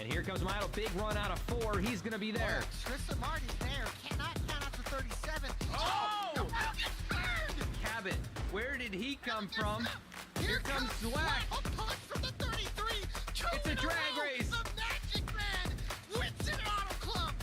And here comes Milo, big run out of 4. He's going to be there. Tristan Martin's there. Cannot count out to 37. Oh! No, gets burned! Cabot, where did he come from? Here comes Slack. A push from the 33. It's a drag race. The Magic Man wins it Auto Club.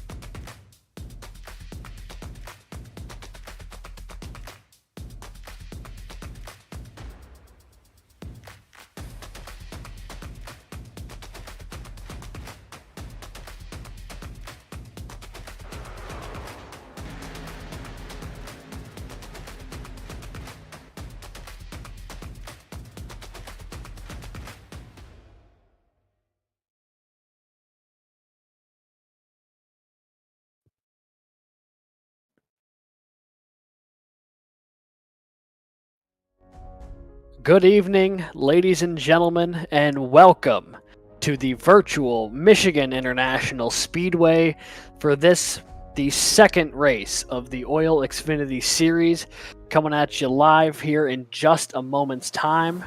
Good evening, ladies and gentlemen, and welcome to the virtual Michigan International Speedway for the second race of the OiL Xfinity Series, coming at you live here in just a moment's time.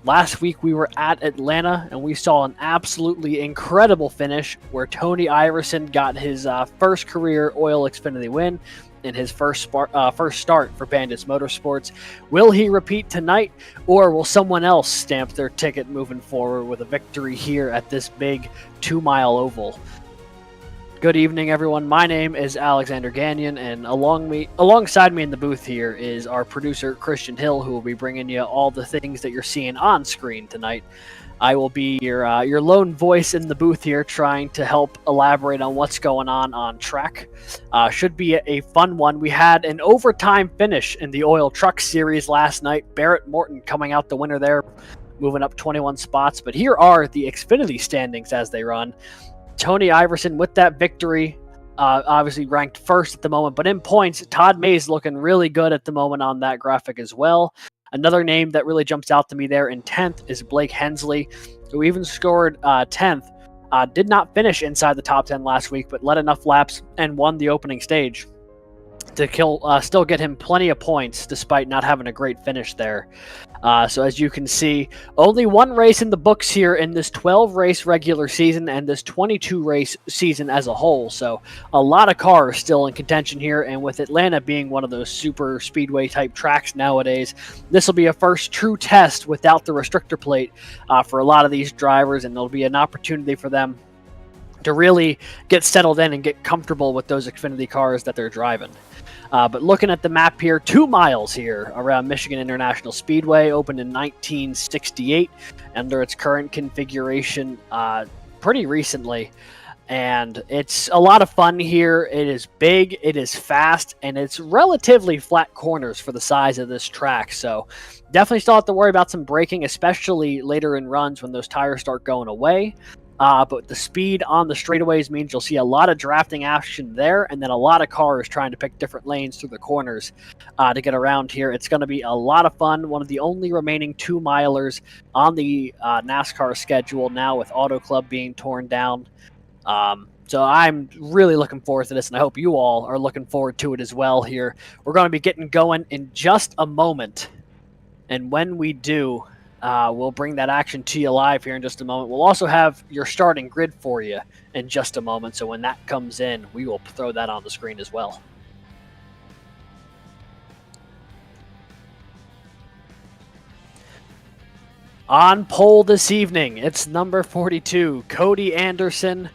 Last week we were at Atlanta and we saw an absolutely incredible finish where Tony Iverson got his first career OiL Xfinity win in his first start for Bandits Motorsports. Will he repeat tonight, or will someone else stamp their ticket moving forward with a victory here at this big 2-mile oval? Good evening, everyone. My name is Alexander Gagnon, and alongside me in the booth here is our producer, Christian Hill, who will be bringing you all the things that you're seeing on screen tonight. I will be your lone voice in the booth here, trying to help elaborate on what's going on track. Should be a fun one. We had an overtime finish in the OiL Truck Series last night. Barrett Morton coming out the winner there, moving up 21 spots. But here are the Xfinity standings as they run. Tony Iverson with that victory, obviously ranked first at the moment, but in points, Todd Mays looking really good at the moment on that graphic as well. Another name that really jumps out to me there in 10th is Blake Hensley, who even scored 10th. Did not finish inside the top 10 last week, but led enough laps and won the opening stage to still get him plenty of points despite not having a great finish there. So as you can see, only one race in the books here in this 12-race regular season and this 22-race season as a whole. So a lot of cars still in contention here, and with Atlanta being one of those super speedway-type tracks nowadays, this will be a first true test without the restrictor plate for a lot of these drivers, and there'll be an opportunity for them to really get settled in and get comfortable with those Xfinity cars that they're driving. But looking at the map here, 2 miles here around Michigan International Speedway, opened in 1968 under its current configuration pretty recently. And it's a lot of fun here. It is big, it is fast, and it's relatively flat corners for the size of this track. So definitely still have to worry about some braking, especially later in runs when those tires start going away. But the speed on the straightaways means you'll see a lot of drafting action there, and then a lot of cars trying to pick different lanes through the corners to get around here. It's going to be a lot of fun. One of the only remaining 2-milers on the NASCAR schedule now, with Auto Club being torn down. So I'm really looking forward to this, and I hope you all are looking forward to it as well here. We're going to be getting going in just a moment, and when we do, we'll bring that action to you live here in just a moment. We'll also have your starting grid for you in just a moment, so when that comes in, we will throw that on the screen as well. On pole this evening, it's number 42, Cody Anderson.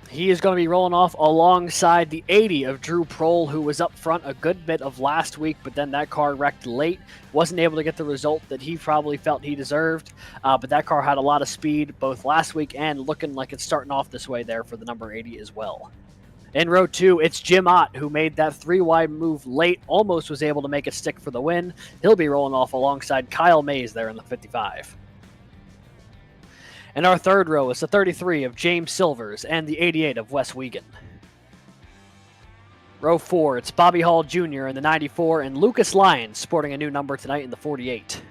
He is going to be rolling off alongside the 80 of Drew Prohl, who was up front a good bit of last week, but then that car wrecked late. Wasn't able to get the result that he probably felt he deserved, but that car had a lot of speed both last week and looking like it's starting off this way there for the number 80 as well. In row 2, it's Jim Ott, who made that 3-wide move late, almost was able to make it stick for the win. He'll be rolling off alongside Kyle Mays there in the 55. In our third row is the 33 of James Silvers and the 88 of Wes Wiegand. Row 4, it's Bobby Hall Jr. in the 94 and Lucas Lyons sporting a new number tonight in the 48.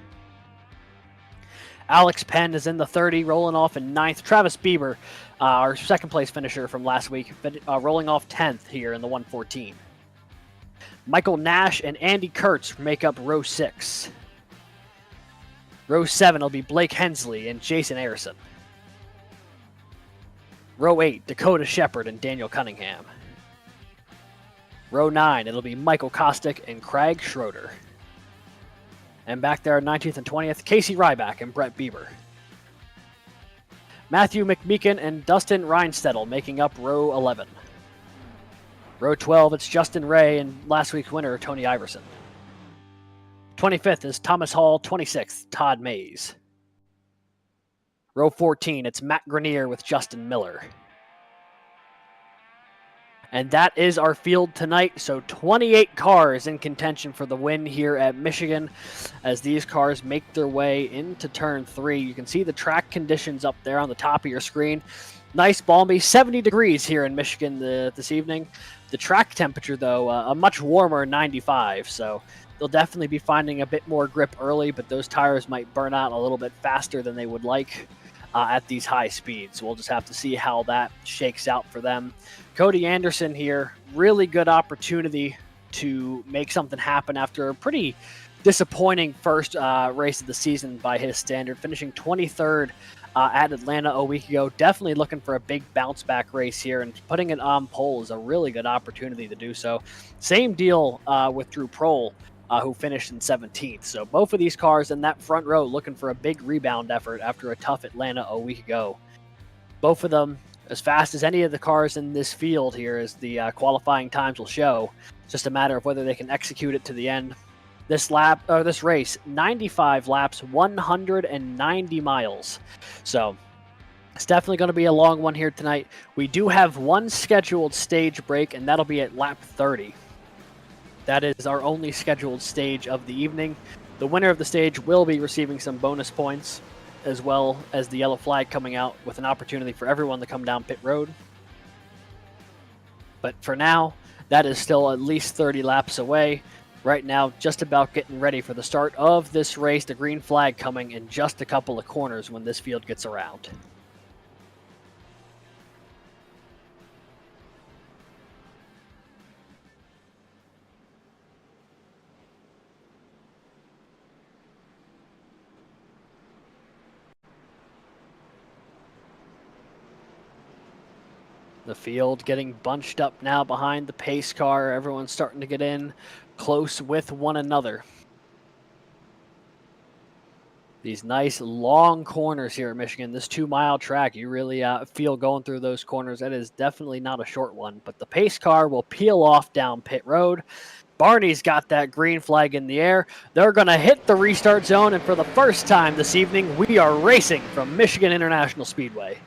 Alex Penn is in the 30, rolling off in 9th. Travis Bieber, our second place finisher from last week, rolling off 10th here in the 114. Michael Nash and Andy Kurtz make up row 6. Row 7 will be Blake Hensley and Jason Harrison. Row 8, Dakota Shepard and Daniel Cunningham. Row 9, it'll be Michael Kostick and Craig Schroeder. And back there, 19th and 20th, Casey Ryback and Brett Bieber. Matthew McMeekin and Dustin Reinstedel making up row 11. Row 12, it's Justin Ray and last week's winner, Tony Iverson. 25th is Thomas Hall, 26th, Todd Mays. Row 14, it's Matt Grenier with Justin Miller. And that is our field tonight. So 28 cars in contention for the win here at Michigan as these cars make their way into turn 3. You can see the track conditions up there on the top of your screen. Nice, balmy, 70 degrees here in Michigan this evening. The track temperature, though, a much warmer 95. So they'll definitely be finding a bit more grip early, but those tires might burn out a little bit faster than they would like at these high speeds. We'll just have to see how that shakes out for them. Cody Anderson here, really good opportunity to make something happen after a pretty disappointing first race of the season by his standard, finishing 23rd at Atlanta a week ago. Definitely looking for a big bounce back race here, and putting it on pole is a really good opportunity to do so. Same deal with Drew Prohl, who finished in 17th. So both of these cars in that front row looking for a big rebound effort after a tough Atlanta a week ago. Both of them as fast as any of the cars in this field here, as the qualifying times will show. It's just a matter of whether they can execute it to the end. This race, 95 laps, 190 miles. So it's definitely going to be a long one here tonight. We do have one scheduled stage break, and that'll be at lap 30. That is our only scheduled stage of the evening. The winner of the stage will be receiving some bonus points, as well as the yellow flag coming out with an opportunity for everyone to come down pit road. But for now, that is still at least 30 laps away. Right now, just about getting ready for the start of this race. The green flag coming in just a couple of corners when this field gets around. The field getting bunched up now behind the pace car. Everyone's starting to get in close with one another. These nice long corners here at Michigan. This 2-mile track, you really feel going through those corners. That is definitely not a short one. But the pace car will peel off down pit road. Barney's got that green flag in the air. They're going to hit the restart zone. And for the first time this evening, we are racing from Michigan International Speedway.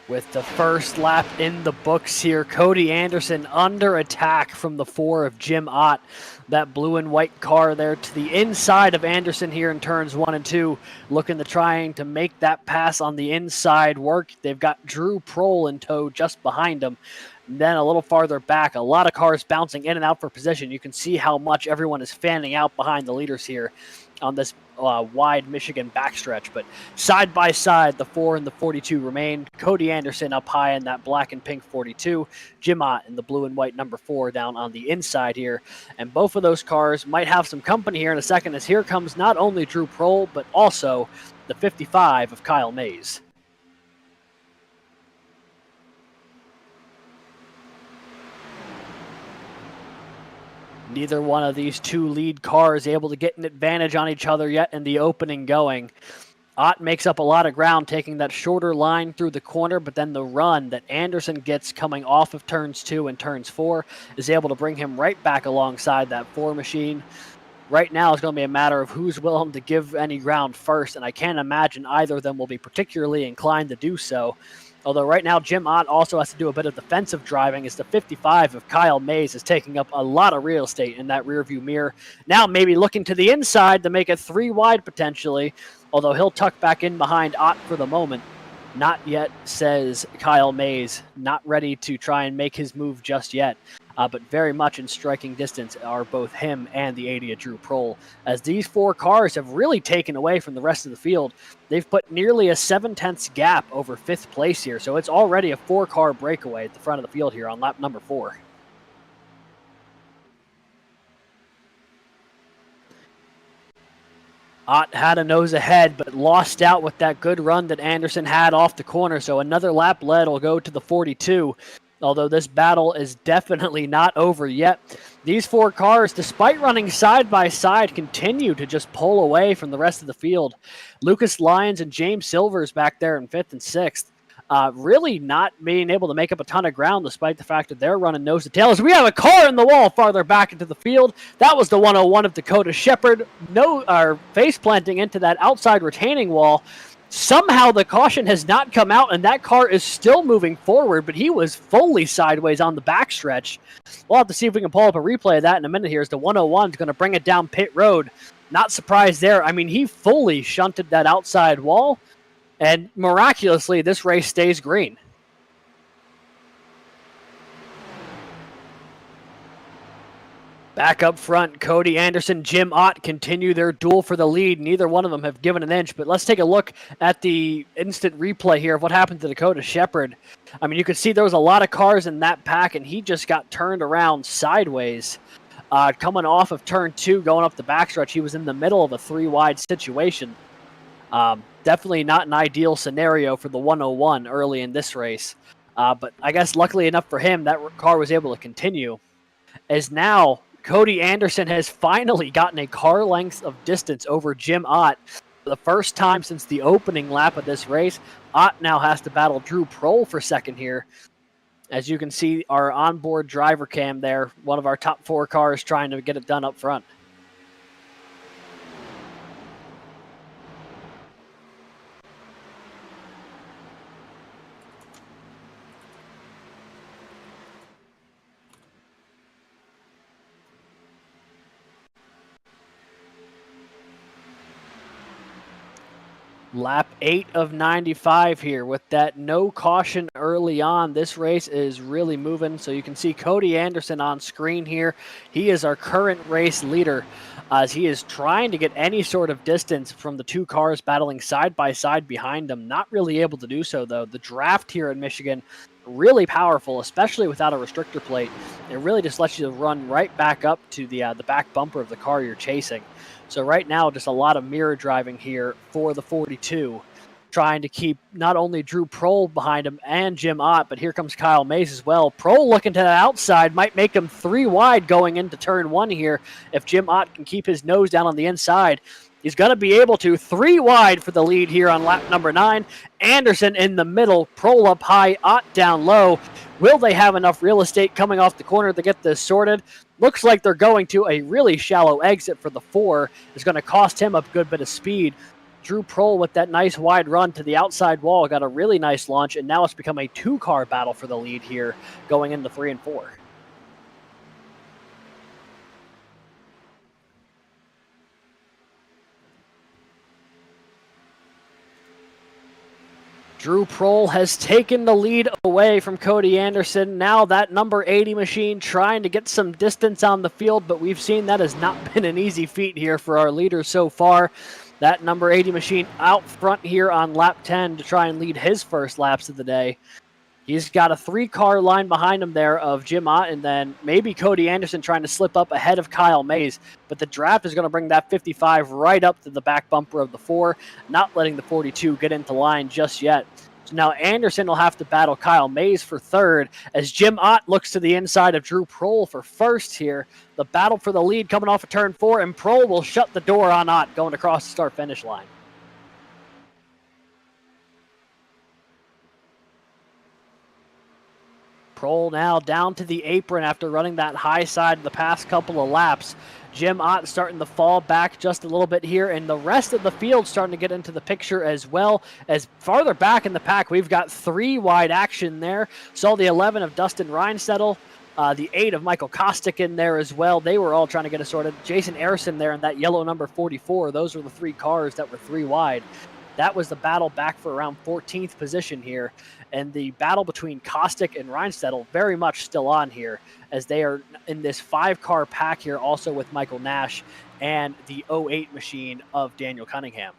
With the first lap in the books here, Cody Anderson under attack from the 4 of Jim Ott. That blue and white car there to the inside of Anderson here in turns 1 and 2, looking to trying to make that pass on the inside work. They've got Drew Prohl in tow just behind him. And then a little farther back, a lot of cars bouncing in and out for position. You can see how much everyone is fanning out behind the leaders here on this wide Michigan backstretch. But side by side, the 4 and the 42 remain. Cody Anderson up high in that black and pink 42. Jim Ott in the blue and white number 4 down on the inside here. And both of those cars might have some company here in a second, as here comes not only Drew Prohl, but also the 55 of Kyle Mays. Neither one of these two lead cars able to get an advantage on each other yet in the opening going. Ott makes up a lot of ground, taking that shorter line through the corner, but then the run that Anderson gets coming off of turns 2 and turns 4 is able to bring him right back alongside that 4 machine. Right now, it's going to be a matter of who's willing to give any ground first, and I can't imagine either of them will be particularly inclined to do so. Although right now Jim Ott also has to do a bit of defensive driving as the 55 of Kyle Mays is taking up a lot of real estate in that rearview mirror. Now maybe looking to the inside to make it 3 wide potentially, although he'll tuck back in behind Ott for the moment. Not yet, says Kyle Mays. Not ready to try and make his move just yet. But very much in striking distance are both him and the 80 of Drew Prohl, as these 4 cars have really taken away from the rest of the field. They've put nearly a 7/10 gap over 5th place here, so it's already a 4-car breakaway at the front of the field here on lap number 4. Ott had a nose ahead, but lost out with that good run that Anderson had off the corner, so another lap lead will go to the 42. Although this battle is definitely not over yet. These 4 cars, despite running side by side, continue to just pull away from the rest of the field. Lucas Lyons and James Silvers back there in 5th and 6th. Really not being able to make up a ton of ground despite the fact that they're running nose to tail. As we have a car in the wall farther back into the field. That was the 101 of Dakota Shepard. Face planting into that outside retaining wall. Somehow the caution has not come out, and that car is still moving forward, but he was fully sideways on the backstretch. We'll have to see if we can pull up a replay of that in a minute here, as the 101 is going to bring it down pit road. Not surprised there. I mean, he fully shunted that outside wall, and miraculously, this race stays green. Back up front, Cody Anderson, Jim Ott continue their duel for the lead. Neither one of them have given an inch, but let's take a look at the instant replay here of what happened to Dakota Shepard. I mean, you could see there was a lot of cars in that pack, and he just got turned around sideways. Coming off of turn 2, going up the backstretch, he was in the middle of a 3-wide situation. Definitely not an ideal scenario for the 101 early in this race. But I guess luckily enough for him, that car was able to continue. As now, Cody Anderson has finally gotten a car length of distance over Jim Ott. For the first time since the opening lap of this race, Ott now has to battle Drew Prohl for second here. As you can see, our onboard driver cam there, one of our top 4 cars trying to get it done up front. Lap 8 of 95 here with that no caution early on. This race is really moving. So you can see Cody Anderson on screen here. He is our current race leader as he is trying to get any sort of distance from the 2 cars battling side by side behind him. Not really able to do so though. The draft here in Michigan, really powerful, especially without a restrictor plate. It really just lets you run right back up to the back bumper of the car you're chasing. So right now, just a lot of mirror driving here for the 42, trying to keep not only Drew Prohl behind him and Jim Ott, but here comes Kyle Mays as well. Prohl looking to the outside, might make him 3 wide going into turn 1 here. If Jim Ott can keep his nose down on the inside, he's going to be able to. 3 wide for the lead here on lap number 9. Anderson in the middle, Prohl up high, Ott down low. Will they have enough real estate coming off the corner to get this sorted? Looks like they're going to. A really shallow exit for the 4 is going to cost him a good bit of speed. Drew Prohl with that nice wide run to the outside wall got a really nice launch, and now it's become a 2-car battle for the lead here going into 3 and 4. Drew Prohl has taken the lead away from Cody Anderson. Now that number 80 machine trying to get some distance on the field, but we've seen that has not been an easy feat here for our leaders so far. That number 80 machine out front here on lap 10 to try and lead his first laps of the day. He's got a 3-car line behind him there of Jim Ott, and then maybe Cody Anderson trying to slip up ahead of Kyle Mays. But the draft is going to bring that 55 right up to the back bumper of the 4, not letting the 42 get into line just yet. So now Anderson will have to battle Kyle Mays for 3rd as Jim Ott looks to the inside of Drew Prohl for 1st here. The battle for the lead coming off of turn 4, and Prohl will shut the door on Ott going across the start-finish line. Prohl now down to the apron after running that high side the past couple of laps. Jim Ott starting to fall back just a little bit here, and the rest of the field starting to get into the picture as well. As farther back in the pack, we've got 3 wide action there. Saw the 11 of Dustin Reinsettle, the 8 of Michael Kostick in there as well. They were all trying to get us sorted. Jason Arison there in that yellow number 44. Those were the 3 cars that were 3 wide. That was the battle back for around 14th position here. And the battle between Kostick and Reinsettle very much still on here, as they are in this 5-car pack here, also with Michael Nash and the 08 machine of Daniel Cunningham.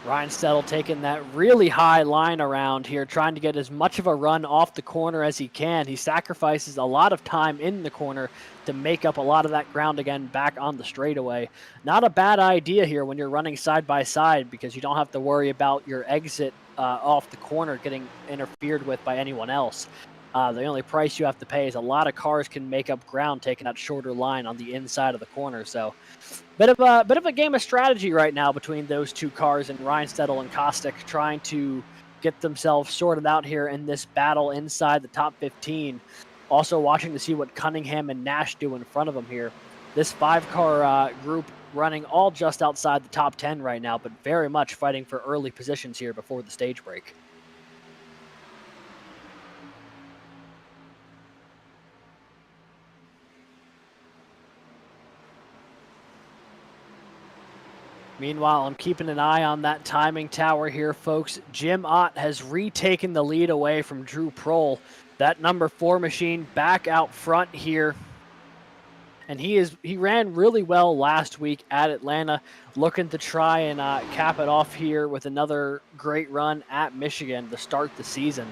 Reinsettle taking that really high line around here, trying to get as much of a run off the corner as he can. He sacrifices a lot of time in the corner to make up a lot of that ground again back on the straightaway. Not a bad idea here when you're running side by side, because you don't have to worry about your exit off the corner getting interfered with by anyone else. The only price you have to pay is a lot of cars can make up ground taking that shorter line on the inside of the corner. So bit of a game of strategy right now between those 2 cars, and Reinsettle and Kostick trying to get themselves sorted out here in this battle inside the top 15. Also watching to see what Cunningham and Nash do in front of them here. This 5-car group running all just outside the top 10 right now, but very much fighting for early positions here before the stage break. Meanwhile, I'm keeping an eye on that timing tower here, folks. Jim Ott has retaken the lead away from Drew Prohl. That number 4 machine back out front here. And he ran really well last week at Atlanta, looking to try and cap it off here with another great run at Michigan to start the season.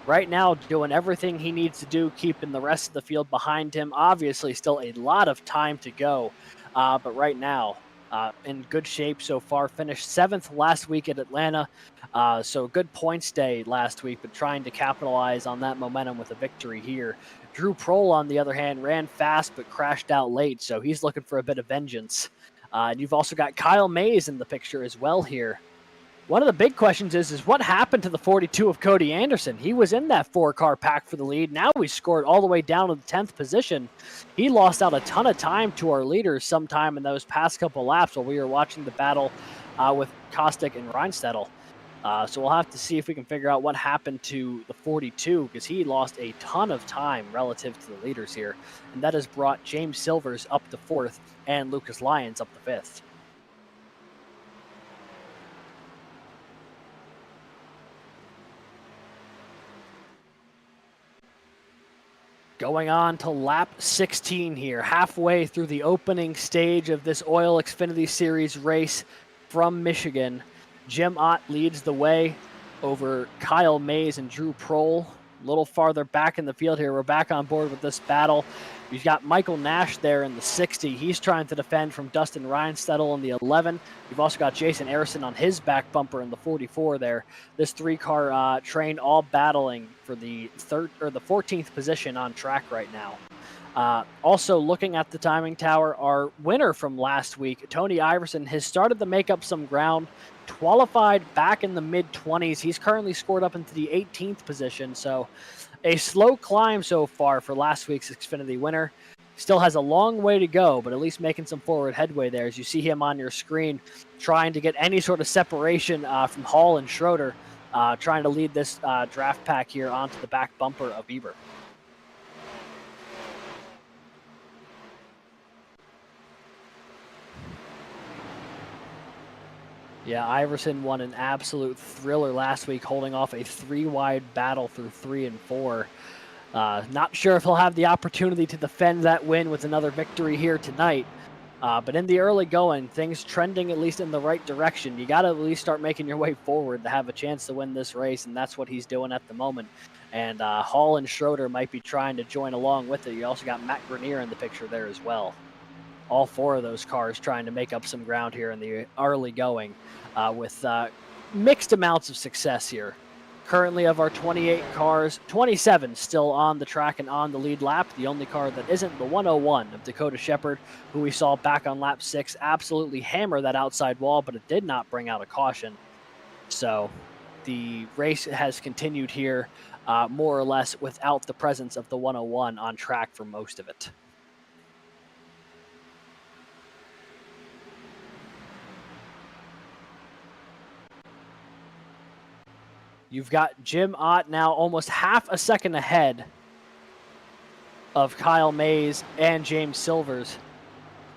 Right now, doing everything he needs to do, keeping the rest of the field behind him. Obviously, still a lot of time to go, but right now, in good shape so far. Finished 7th last week at Atlanta, so good points day last week, but trying to capitalize on that momentum with a victory here. Drew Prohl, on the other hand, ran fast but crashed out late, so he's looking for a bit of vengeance. And you've also got Kyle Mays in the picture as well here. One of the big questions is what happened to the 42 of Cody Anderson? He was in that 4-car pack for the lead. Now he scored all the way down to the 10th position. He lost out a ton of time to our leaders sometime in those past couple laps while we were watching the battle with Kostick and Reinsettle. So we'll have to see if we can figure out what happened to the 42, because he lost a ton of time relative to the leaders here. And that has brought James Silvers up to 4th and Lucas Lyons up to 5th. Going on to lap 16 here, halfway through the opening stage of this OiL Xfinity Series race from Michigan. Jim Ott leads the way over Kyle Mays and Drew Prohl. A little farther back in the field here, we're back on board with this battle. You've got Michael Nash there in the 60. He's trying to defend from Dustin Reinsettle in the 11. You've also got Jason Arison on his back bumper in the 44 there. This 3-car train all battling for the 14th position on track right now. Also looking at the timing tower, our winner from last week, Tony Iverson, has started to make up some ground. Qualified back in the mid-20s. He's currently scored up into the 18th position, so a slow climb so far for last week's Xfinity winner. Still has a long way to go, but at least making some forward headway there, as you see him on your screen trying to get any sort of separation from Hall and Schroeder, trying to lead this draft pack here onto the back bumper of Bieber. Yeah, Iverson won an absolute thriller last week, holding off a 3-wide battle through 3 and 4. Not sure if he'll have the opportunity to defend that win with another victory here tonight. But in the early going, things trending at least in the right direction. You got to at least start making your way forward to have a chance to win this race, and that's what he's doing at the moment. And Hall and Schroeder might be trying to join along with it. You also got Matt Grenier in the picture there as well. All 4 of those cars trying to make up some ground here in the early going with mixed amounts of success here. Currently, of our 28 cars, 27 still on the track and on the lead lap. The only car that isn't, the 101 of Dakota Shepard, who we saw back on lap 6 absolutely hammer that outside wall, but it did not bring out a caution. So the race has continued here more or less without the presence of the 101 on track for most of it. You've got Jim Ott now almost half a second ahead of Kyle Mays and James Silvers.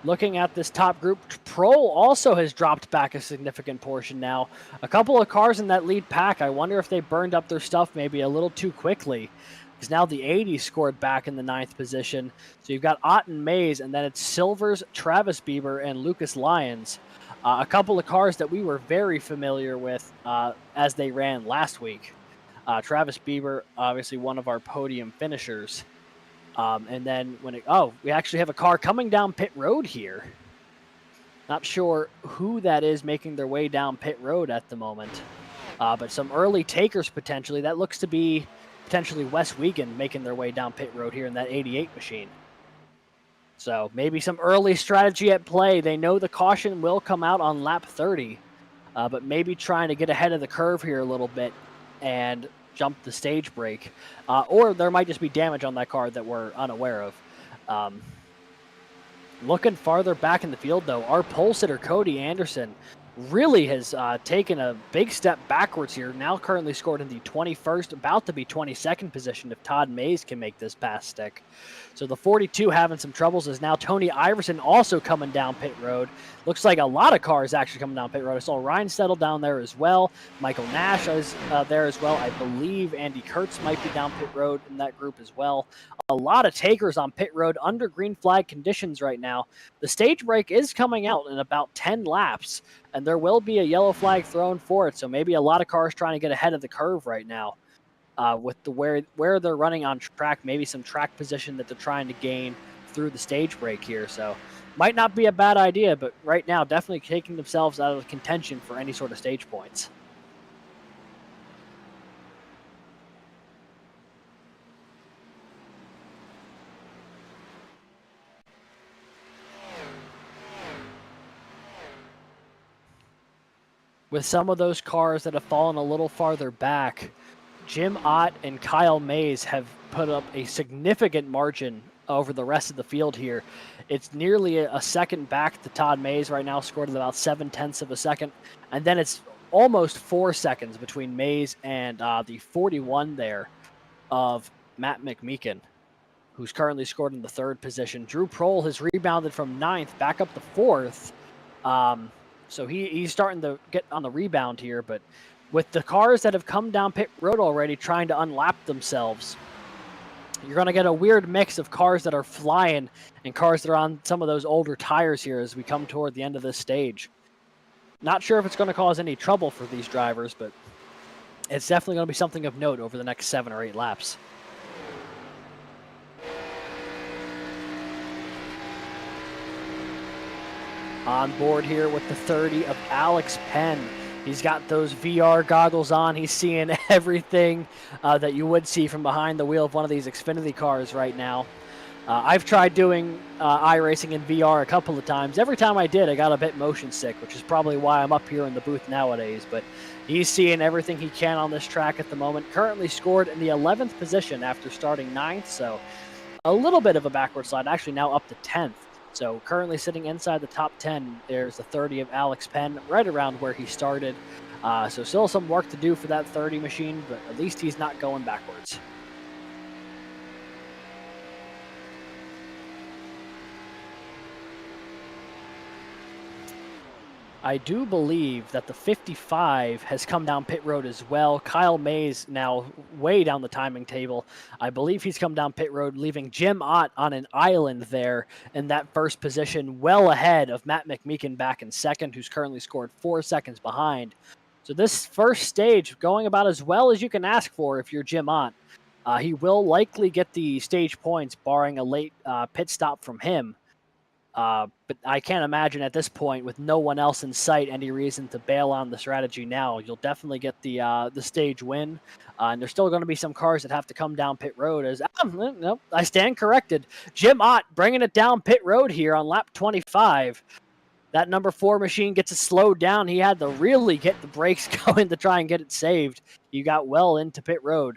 Looking at this top group, Prohl also has dropped back a significant portion now. A couple of cars in that lead pack, I wonder if they burned up their stuff maybe a little too quickly, because now the 80 scored back in the 9th position. So you've got Ott and Mays, and then it's Silvers, Travis Bieber, and Lucas Lyons. A couple of cars that we were very familiar with as they ran last week. Travis Bieber, obviously one of our podium finishers. And then we actually have a car coming down pit road here. Not sure who that is making their way down pit road at the moment. But some early takers potentially. That looks to be potentially Wes Wiegand making their way down pit road here in that 88 machine. So maybe some early strategy at play. They know the caution will come out on lap 30. But maybe trying to get ahead of the curve here a little bit and jump the stage brake, or there might just be damage on that car that we're unaware of. Looking farther back in the field, though, our pole sitter, Cody Anderson, really has taken a big step backwards here, now currently scored in the 21st, about to be 22nd position if Todd Mays can make this pass stick. So the 42 having some troubles is now Tony Iverson also coming down pit road. Looks like a lot of cars actually coming down pit road. I saw Ryan Settle down there as well. Michael Nash is there as well. I believe Andy Kurtz might be down pit road in that group as well. A lot of takers on pit road under green flag conditions right now. The stage brake is coming out in about 10 laps, and there will be a yellow flag thrown for it. So maybe a lot of cars trying to get ahead of the curve right now. With the where they're running on track, maybe some track position that they're trying to gain through the stage break here. So might not be a bad idea, but right now definitely taking themselves out of contention for any sort of stage points. With some of those cars that have fallen a little farther back, Jim Ott and Kyle Mays have put up a significant margin over the rest of the field here. It's nearly a second back to Todd Mays right now, scored at about 0.7 of a second. And then it's almost 4 seconds between Mays and the 41 there of Matt McMeekin, who's currently scored in the 3rd position. Drew Prohl has rebounded from 9th back up to 4th. So he's starting to get on the rebound here, but with the cars that have come down pit road already trying to unlap themselves, you're going to get a weird mix of cars that are flying and cars that are on some of those older tires here as we come toward the end of this stage. Not sure if it's going to cause any trouble for these drivers, but it's definitely going to be something of note over the next 7 or 8 laps. On board here with the 30 of Alex Penn. He's got those VR goggles on. He's seeing everything that you would see from behind the wheel of one of these Xfinity cars right now. I've tried doing iRacing in VR a couple of times. Every time I did, I got a bit motion sick, which is probably why I'm up here in the booth nowadays. But he's seeing everything he can on this track at the moment. Currently scored in the 11th position after starting 9th, so a little bit of a backward slide, actually now up to 10th. So currently sitting inside the top 10, there's the 30 of Alex Penn, right around where he started. So still some work to do for that 30 machine, but at least he's not going backwards. I do believe that the 55 has come down pit road as well. Kyle Mays now way down the timing table. I believe he's come down pit road, leaving Jim Ott on an island there in that 1st position, well ahead of Matt McMeekin back in 2nd, who's currently scored 4 seconds behind. So this first stage going about as well as you can ask for if you're Jim Ott. He will likely get the stage points, barring a late pit stop from him. But I can't imagine at this point, with no one else in sight, any reason to bail on the strategy now. You'll definitely get the stage win. And there's still going to be some cars that have to come down pit road. Nope, I stand corrected. Jim Ott bringing it down pit road here on lap 25. That number 4 machine gets it slowed down. He had to really get the brakes going to try and get it saved. You got well into pit road.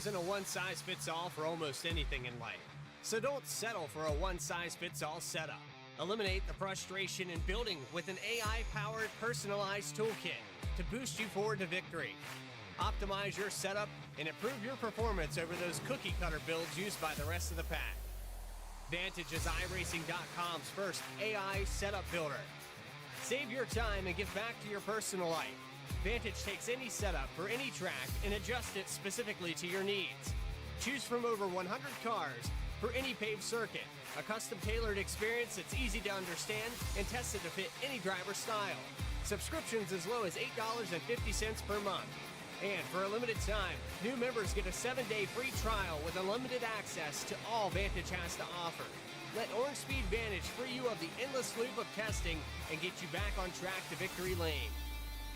isn't a one-size-fits-all for almost anything in life. So don't settle for a one-size-fits-all setup. Eliminate the frustration in building with an AI-powered personalized toolkit to boost you forward to victory. Optimize your setup and improve your performance over those cookie-cutter builds used by the rest of the pack. Vantage is iRacing.com's first AI setup builder. Save your time and give back to your personal life. Vantage takes any setup for any track and adjusts it specifically to your needs. Choose from over 100 cars for any paved circuit. A custom-tailored experience that's easy to understand and tested to fit any driver style. Subscriptions as low as $8.50 per month. And for a limited time, new members get a 7-day free trial with unlimited access to all Vantage has to offer. Let Orange Speed Vantage free you of the endless loop of testing and get you back on track to victory lane.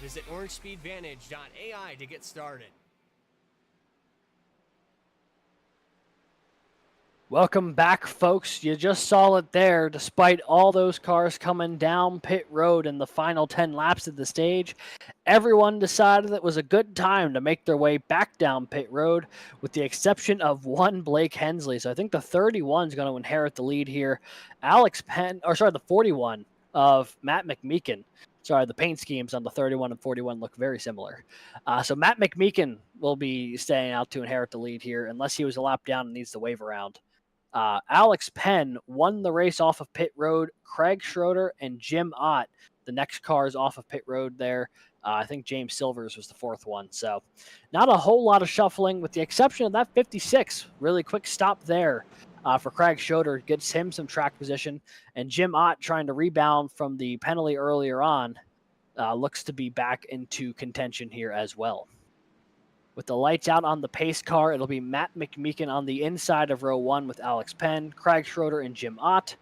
Visit orangespeedvantage.ai to get started. Welcome back, folks. You just saw it there. Despite all those cars coming down pit road in the final 10 laps of the stage, everyone decided it was a good time to make their way back down pit road, with the exception of one Blake Hensley. So I think the 31 is going to inherit the lead here. The 41 of Matt McMeekin. Sorry, the paint schemes on the 31 and 41 look very similar. So Matt McMeekin will be staying out to inherit the lead here, unless he was a lap down and needs to wave around. Alex Penn won the race off of pit road. Craig Schroeder and Jim Ott, the next cars off of pit road there. I think James Silvers was the fourth one. So not a whole lot of shuffling, with the exception of that 56. Really quick stop there for Craig Schroeder. Gets him some track position. And Jim Ott, trying to rebound from the penalty earlier on, looks to be back into contention here as well. With the lights out on the pace car, it'll be Matt McMeekin on the inside of row 1 with Alex Penn, Craig Schroeder, and Jim Ott.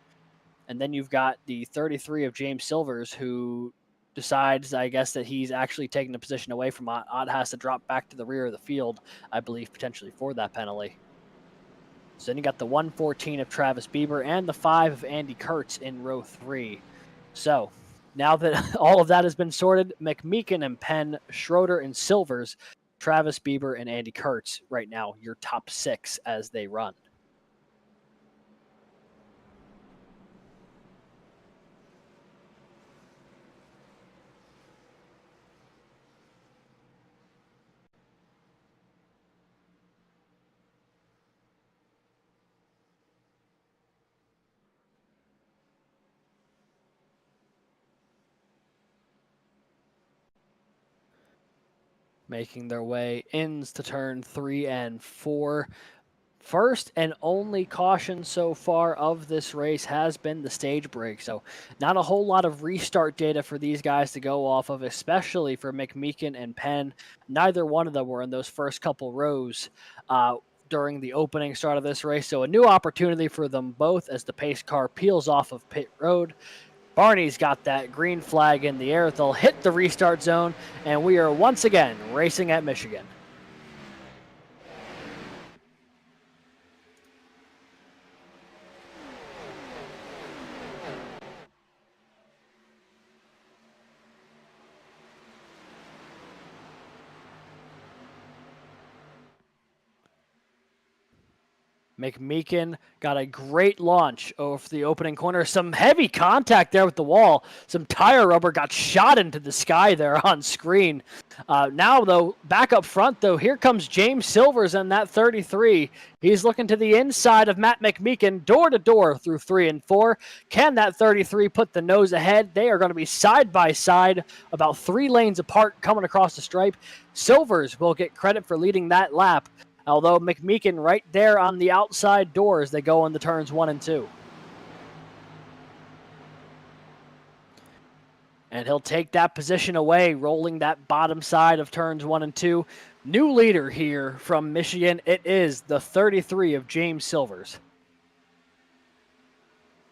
And then you've got the 33 of James Silvers, who decides, I guess, that he's actually taking the position away from Ott. Ott has to drop back to the rear of the field, I believe, potentially for that penalty. So then you got the 114 of Travis Bieber and the 5 of Andy Kurtz in row 3. So now that all of that has been sorted, McMeekin and Penn, Schroeder and Silvers, Travis Bieber and Andy Kurtz right now, your top 6 as they run. Making their way into turn 3 and 4. First and only caution so far of this race has been the stage break. So not a whole lot of restart data for these guys to go off of, especially for McMeekin and Penn. Neither one of them were in those first couple rows during the opening start of this race. So a new opportunity for them both as the pace car peels off of pit road. Barney's got that green flag in the air. They'll hit the restart zone, and we are once again racing at Michigan. McMeekin got a great launch over the opening corner. Some heavy contact there with the wall. Some tire rubber got shot into the sky there on screen. Now, though, back up front, though, here comes James Silvers and that 33. He's looking to the inside of Matt McMeekin, door to door through 3 and 4. Can that 33 put the nose ahead? They are going to be side by side, about 3 lanes apart, coming across the stripe. Silvers will get credit for leading that lap, although McMeekin right there on the outside door as they go into turns 1 and 2. And he'll take that position away, rolling that bottom side of turns 1 and 2. New leader here from Michigan. It is the 33 of James Silvers.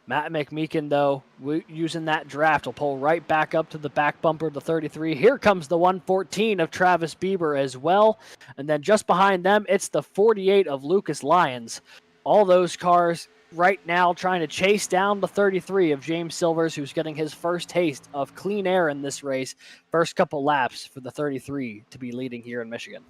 Matt McMeekin, though, using that draft, will pull right back up to the back bumper of the 33. Here comes the 114 of Travis Bieber as well. And then just behind them, it's the 48 of Lucas Lyons. All those cars right now trying to chase down the 33 of James Silvers, who's getting his first taste of clean air in this race. First couple laps for the 33 to be leading here in Michigan.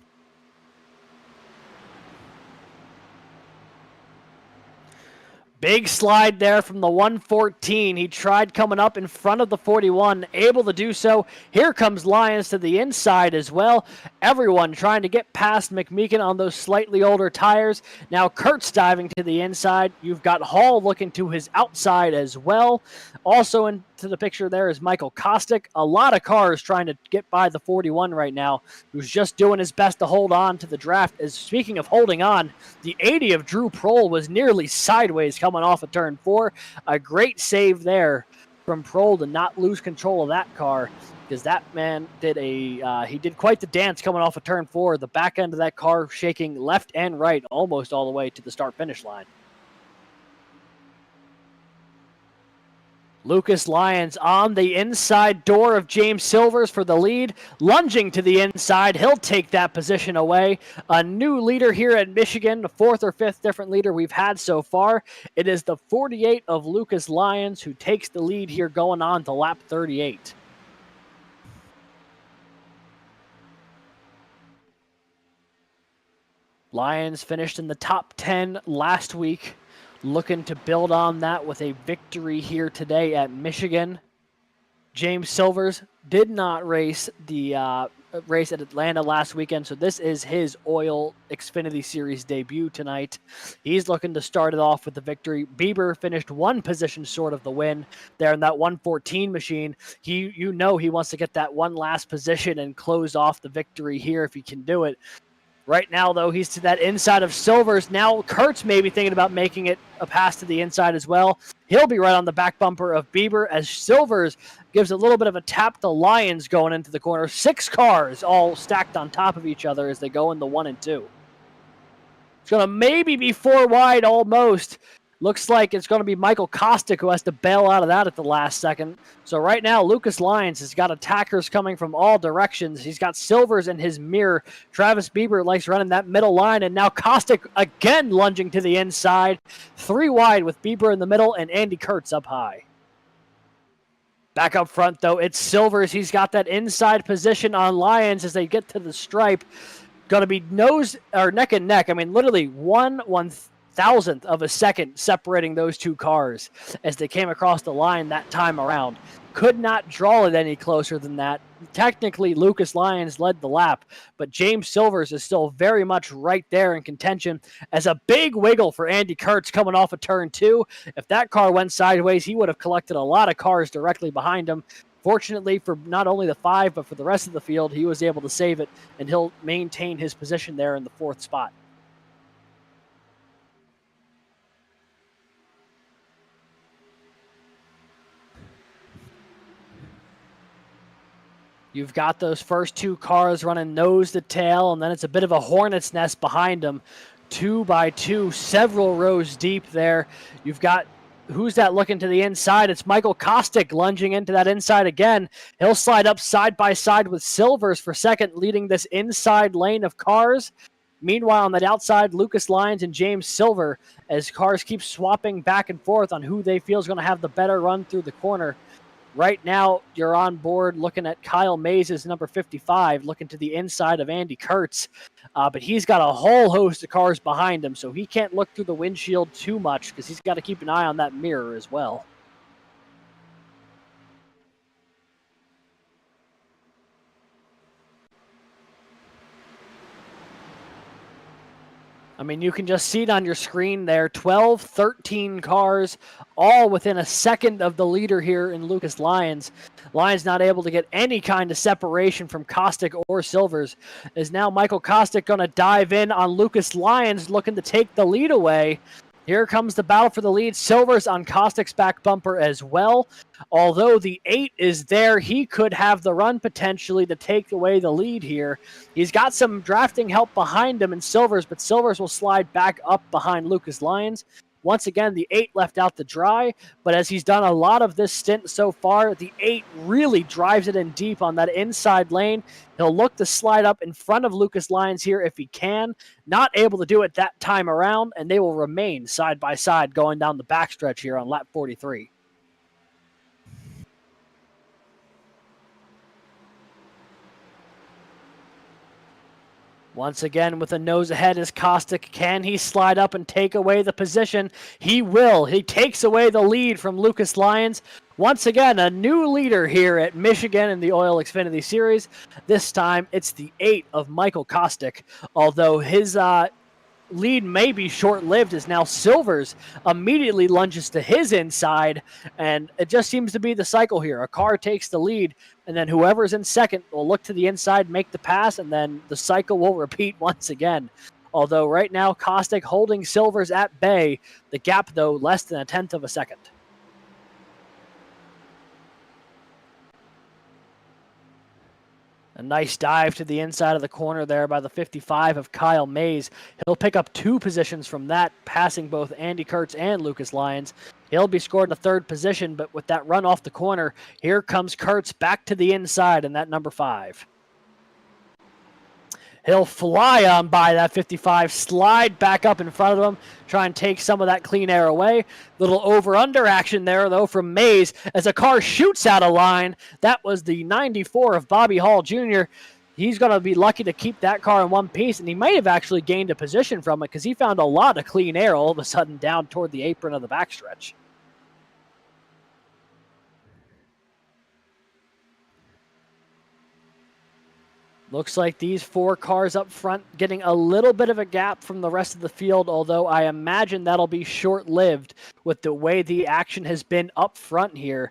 Big slide there from the 114. He tried coming up in front of the 41, able to do so. Here comes Lyons to the inside as well. Everyone trying to get past McMeekin on those slightly older tires. Now Kurtz diving to the inside. You've got Hall looking to his outside as well. Also into the picture there is Michael Kostick. A lot of cars trying to get by the 41 right now, who's just doing his best to hold on to the draft. As speaking of holding on, the 80 of Drew Prohl was nearly sideways coming off of turn 4. A great save there from Prohl to not lose control of that car, because that man did he did quite the dance coming off of turn 4. The back end of that car shaking left and right almost all the way to the start-finish line. Lucas Lyons on the inside door of James Silvers for the lead. Lunging to the inside, he'll take that position away. A new leader here at Michigan, the 4th or 5th different leader we've had so far. It is the 48 of Lucas Lyons who takes the lead here going on to lap 38. Lyons finished in the top 10 last week. Looking to build on that with a victory here today at Michigan. James Silvers did not race the race at Atlanta last weekend, so this is his OiL Xfinity Series debut tonight. He's looking to start it off with the victory. Bieber finished one position short of the win there in that 114 machine. He wants to get that one last position and close off the victory here if he can do it. Right now, though, he's to that inside of Silvers. Now Kurtz may be thinking about making it a pass to the inside as well. He'll be right on the back bumper of Bieber as Silvers gives a little bit of a tap to Lyons going into the corner. 6 cars all stacked on top of each other as they go in the 1 and 2. It's going to maybe be 4 wide almost. Looks like it's going to be Michael Kostick who has to bail out of that at the last second. So right now, Lucas Lyons has got attackers coming from all directions. He's got Silvers in his mirror. Travis Bieber likes running that middle line, and now Kostick again lunging to the inside. 3 wide with Bieber in the middle and Andy Kurtz up high. Back up front, though, it's Silvers. He's got that inside position on Lyons as they get to the stripe. Going to be neck and neck. I mean, literally 1/1000th of a second separating those 2 cars as they came across the line that time around. Could not draw it any closer than that. Technically, Lucas Lyons led the lap, but James Silvers is still very much right there in contention as a big wiggle for Andy Kurtz coming off of turn 2. If that car went sideways, he would have collected a lot of cars directly behind him. Fortunately for not only the 5, but for the rest of the field, he was able to save it, and he'll maintain his position there in the 4th spot. You've got those first 2 cars running nose to tail, and then it's a bit of a hornet's nest behind them. 2 by 2, several rows deep there. You've got, who's that looking to the inside? It's Michael Kostick lunging into that inside again. He'll slide up side by side with Silvers for second, leading this inside lane of cars. Meanwhile, on that outside, Lucas Lyons and James Silver, as cars keep swapping back and forth on who they feel is going to have the better run through the corner. Right now, you're on board looking at Kyle Mays' number 55, looking to the inside of Andy Kurtz. But he's got a whole host of cars behind him, so he can't look through the windshield too much because he's got to keep an eye on that mirror as well. I mean, you can just see it on your screen there. 12, 13 cars, all within a second of the leader here in Lucas Lyons. Lyons not able to get any kind of separation from Kostick or Silvers. Is now Michael Kostick going to dive in on Lucas Lyons, looking to take the lead away. Here comes the battle for the lead. Silvers on Kostick's back bumper as well. Although the 8 is there, he could have the run potentially to take away the lead here. He's got some drafting help behind him in Silvers, but Silvers will slide back up behind Lucas Lyons. Once again, the 8 left out to dry, but as he's done a lot of this stint so far, the 8 really drives it in deep on that inside lane. He'll look to slide up in front of Lucas Lyons here if he can. Not able to do it that time around, and they will remain side by side going down the backstretch here on lap 43. Once again, with a nose ahead is Kostic. Can he slide up and take away the position? He will. He takes away the lead from Lucas Lyons. Once again, a new leader here at Michigan in the OiL Xfinity Series. This time, it's the 8 of Michael Kostic, although his lead may be short-lived as now Silvers immediately lunges to his inside, and it just seems to be the cycle here. A car takes the lead, and then whoever's in second will look to the inside, make the pass, and then the cycle will repeat once again. Although right now, Kostic holding Silvers at bay. The gap, though, less than a tenth of a second. A nice dive to the inside of the corner there by the 55 of Kyle Mays. He'll pick up 2 positions from that, passing both Andy Kurtz and Lucas Lyons. He'll be scored in a 3rd position, but with that run off the corner, here comes Kurtz back to the inside in that number 5. He'll fly on by that 55, slide back up in front of him, try and take some of that clean air away. Little over-under action there, though, from Mays as a car shoots out of line. That was the 94 of Bobby Hall Jr. He's going to be lucky to keep that car in one piece, and he might have actually gained a position from it because he found a lot of clean air all of a sudden down toward the apron of the backstretch. Looks like these 4 cars up front getting a little bit of a gap from the rest of the field, although I imagine that'll be short-lived with the way the action has been up front here.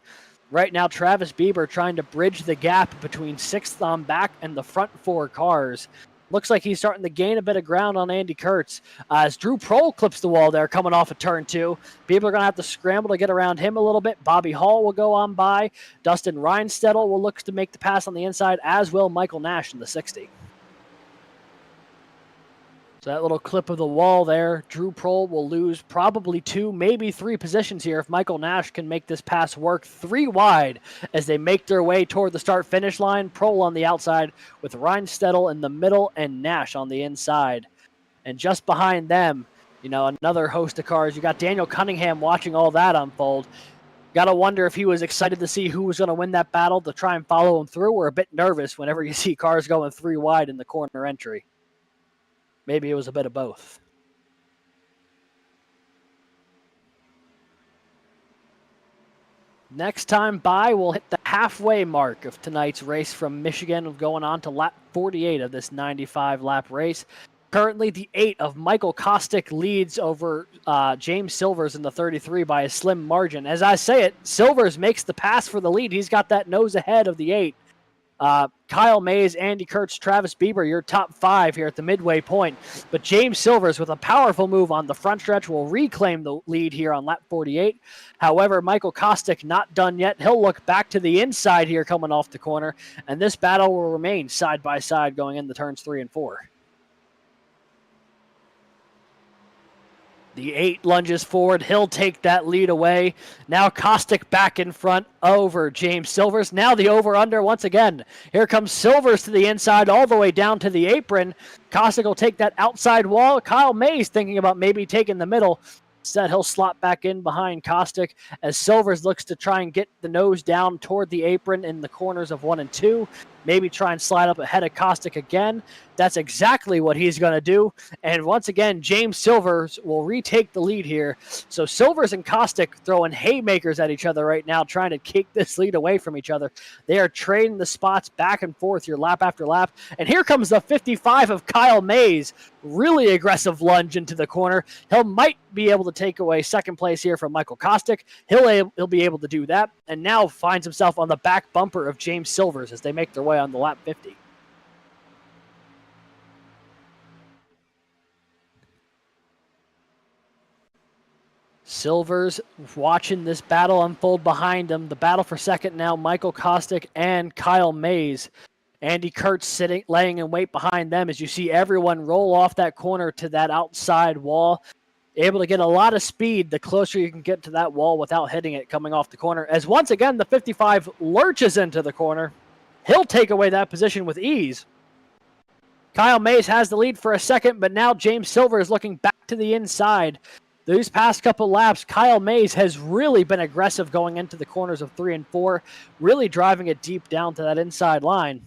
Right now, Travis Bieber trying to bridge the gap between 6th on back and the front 4 cars. Looks like he's starting to gain a bit of ground on Andy Kurtz. As Drew Prohl clips the wall there coming off of turn 2. People are going to have to scramble to get around him a little bit. Bobby Hall will go on by. Dustin Reinstedel will look to make the pass on the inside, as will Michael Nash in the 60. So that little clip of the wall there, Drew Prohl will lose probably 2, maybe 3 positions here if Michael Nash can make this pass work 3 wide as they make their way toward the start-finish line. Prohl on the outside with Reinstedel in the middle and Nash on the inside. And just behind them, another host of cars. You got Daniel Cunningham watching all that unfold. Got to wonder if he was excited to see who was going to win that battle to try and follow him through, or a bit nervous whenever you see cars going 3 wide in the corner entry. Maybe it was a bit of both. Next time by, we'll hit the halfway mark of tonight's race from Michigan, going on to lap 48 of this 95-lap race. Currently, the 8 of Michael Kostic leads over James Silvers in the 33 by a slim margin. As I say it, Silvers makes the pass for the lead. He's got that nose ahead of the 8. Kyle Mays, Andy Kurtz, Travis Bieber, your top 5 here at the midway point. But James Silvers, with a powerful move on the front stretch, will reclaim the lead here on lap 48. However, Michael Kostic not done yet. He'll look back to the inside here coming off the corner, and this battle will remain side by side going into turns 3 and 4. The 8 lunges forward. He'll take that lead away. Now Kostic back in front over James Silvers. Now the over-under once again. Here comes Silvers to the inside all the way down to the apron. Kostic will take that outside wall. Kyle Mays thinking about maybe taking the middle. Instead, he'll slot back in behind Kostic as Silvers looks to try and get the nose down toward the apron in the corners of 1 and 2. Maybe try and slide up ahead of Kostic again. That's exactly what he's going to do. And once again, James Silvers will retake the lead here. So Silvers and Kostic throwing haymakers at each other right now, trying to kick this lead away from each other. They are trading the spots back and forth here lap after lap. And here comes the 55 of Kyle Mays. Really aggressive lunge into the corner. He might be able to take away second place here from Michael Kostic. He'll be able to do that. And now finds himself on the back bumper of James Silvers as they make their way on the lap 50. Silvers watching this battle unfold behind him. The battle for second now, Michael Kostic and Kyle Mays. Andy Kurtz laying in wait behind them as you see everyone roll off that corner to that outside wall. Able to get a lot of speed the closer you can get to that wall without hitting it coming off the corner. As once again, the 55 lurches into the corner. He'll take away that position with ease. Kyle Mays has the lead for a second, but now James Silver is looking back to the inside. These past couple laps, Kyle Mays has really been aggressive going into the corners of 3 and 4, really driving it deep down to that inside line.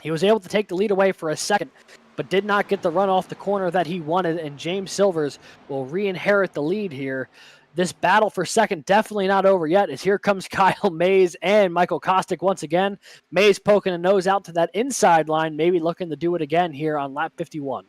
He was able to take the lead away for a second. but did not get the run off the corner that he wanted, and James Silvers will re-inherit the lead here. This battle for second definitely not over yet, as here comes Kyle Mays and Michael Kostick once again. Mays poking a nose out to that inside line, maybe looking to do it again here on lap 51.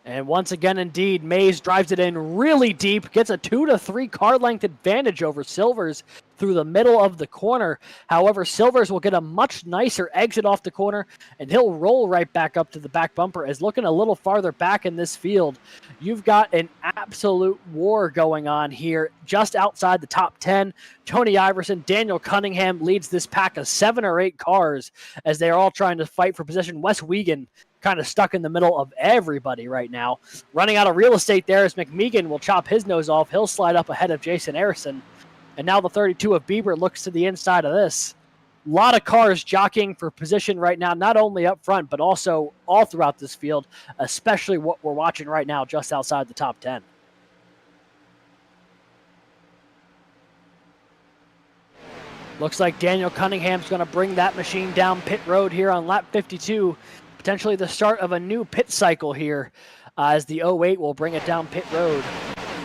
And once again, indeed, Mays drives it in really deep, gets a 2 to 3 car length advantage over Silvers through the middle of the corner. However, Silvers will get a much nicer exit off the corner, and he'll roll right back up to the back bumper. As looking a little farther back in this field, you've got an absolute war going on here just outside the top 10. Tony Iverson, Daniel Cunningham leads this pack of 7 or 8 cars as they are all trying to fight for position. Wes Wiegand kind of stuck in the middle of everybody right now. Running out of real estate there as McMegan will chop his nose off. He'll slide up ahead of Jason Harrison. And now the 32 of Bieber looks to the inside of this. A lot of cars jockeying for position right now, not only up front, but also all throughout this field, especially what we're watching right now just outside the top 10. Looks like Daniel Cunningham's going to bring that machine down pit road here on lap 52. Potentially the start of a new pit cycle here as the 08 will bring it down pit road.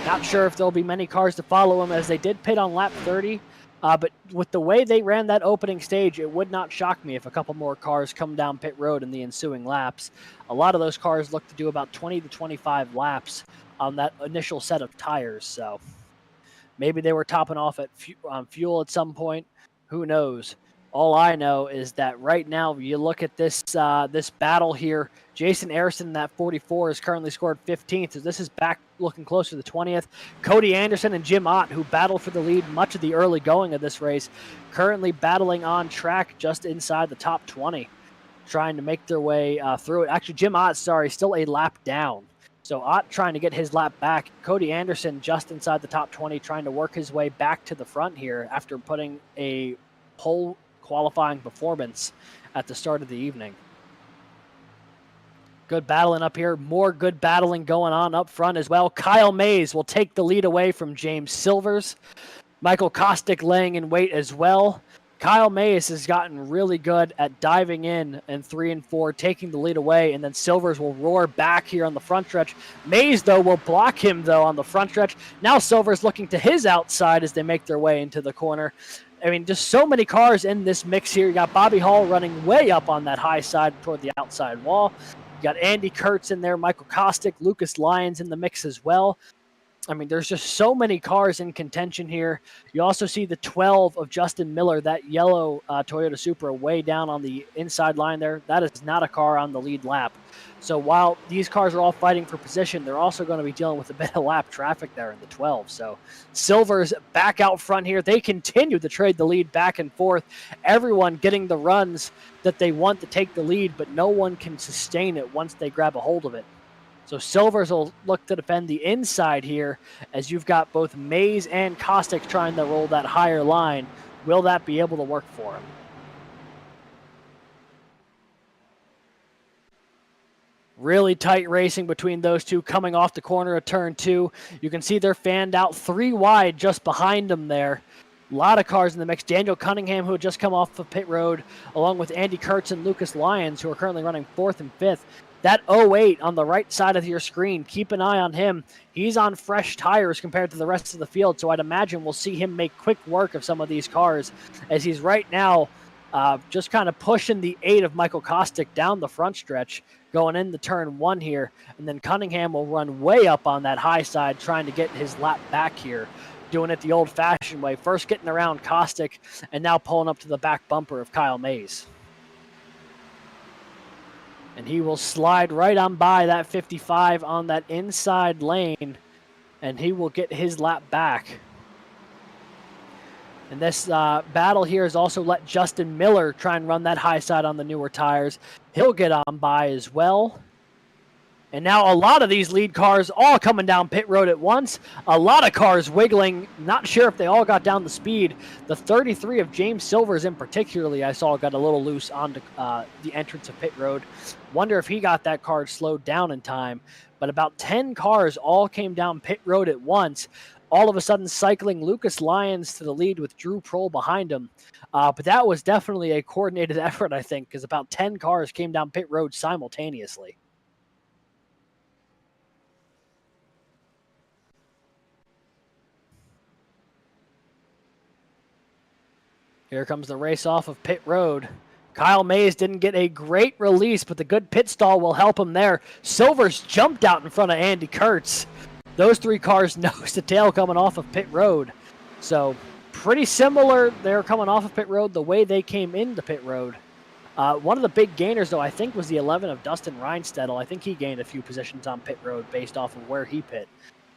Not sure if there'll be many cars to follow him as they did pit on lap 30, but with the way they ran that opening stage, it would not shock me if a couple more cars come down pit road in the ensuing laps. A lot of those cars look to do about 20 to 25 laps on that initial set of tires, so maybe they were topping off at fuel at some point. Who knows? All I know is that right now, you look at this this battle here. Jason Harrison in that 44 is currently scored 15th. So this is back looking closer to the 20th. Cody Anderson and Jim Ott, who battled for the lead much of the early going of this race, currently battling on track just inside the top 20, trying to make their way through it. Actually, Jim Ott, still a lap down. So Ott trying to get his lap back. Cody Anderson just inside the top 20, trying to work his way back to the front here after putting a pole qualifying performance at the start of the evening. Good battling up here. More good battling going on up front as well. Kyle Mays will take the lead away from James Silvers. Michael Kostick laying in wait as well. Kyle Mays has gotten really good at diving in 3 and 4, taking the lead away, and then Silvers will roar back here on the front stretch. Mays, though, will block him, though, on the front stretch. Now Silvers looking to his outside as they make their way into the corner. I mean, just so many cars in this mix here. You got Bobby Hall running way up on that high side toward the outside wall. You got Andy Kurtz in there, Michael Kostick, Lucas Lyons in the mix as well. I mean, there's just so many cars in contention here. You also see the 12 of Justin Miller, that yellow Toyota Supra way down on the inside line there. That is not a car on the lead lap. So while these cars are all fighting for position, they're also going to be dealing with a bit of lap traffic there in the 12. So Silver's back out front here. They continue to trade the lead back and forth. Everyone getting the runs that they want to take the lead, but no one can sustain it once they grab a hold of it. So Silvers will look to defend the inside here as you've got both Mays and Kostick trying to roll that higher line. Will that be able to work for him? Really tight racing between those two coming off the corner of turn 2. You can see they're fanned out 3 wide just behind them there. A lot of cars in the mix. Daniel Cunningham, who had just come off of pit road, along with Andy Kurtz and Lucas Lyons, who are currently running 4th and 5th. That 08 on the right side of your screen, keep an eye on him. He's on fresh tires compared to the rest of the field, so I'd imagine we'll see him make quick work of some of these cars as he's right now just kind of pushing the 8 of Michael Kostick down the front stretch, going into turn 1 here. And then Cunningham will run way up on that high side, trying to get his lap back here, doing it the old-fashioned way. First getting around Kostick, and now pulling up to the back bumper of Kyle Mays. And he will slide right on by that 55 on that inside lane, and he will get his lap back. And this battle here has also let Justin Miller try and run that high side on the newer tires. He'll get on by as well. And now a lot of these lead cars all coming down pit road at once. A lot of cars wiggling. Not sure if they all got down the speed. The 33 of James Silvers in particularly I saw got a little loose on the entrance of pit road. Wonder if he got that car slowed down in time. But about 10 cars all came down pit road at once. all of a sudden cycling Lucas Lyons to the lead with Drew Prohl behind him. But that was definitely a coordinated effort, I think, because about 10 cars came down pit road simultaneously. Here comes the race off of pit road. Kyle Mays didn't get a great release, but the good pit stall will help him there. Silvers jumped out in front of Andy Kurtz. Those 3 cars nose to tail coming off of pit road. So pretty similar. They're coming off of pit road the way they came into pit road. One of the big gainers, though, I think was the 11 of Dustin Reinstedel. I think he gained a few positions on pit road based off of where he pit.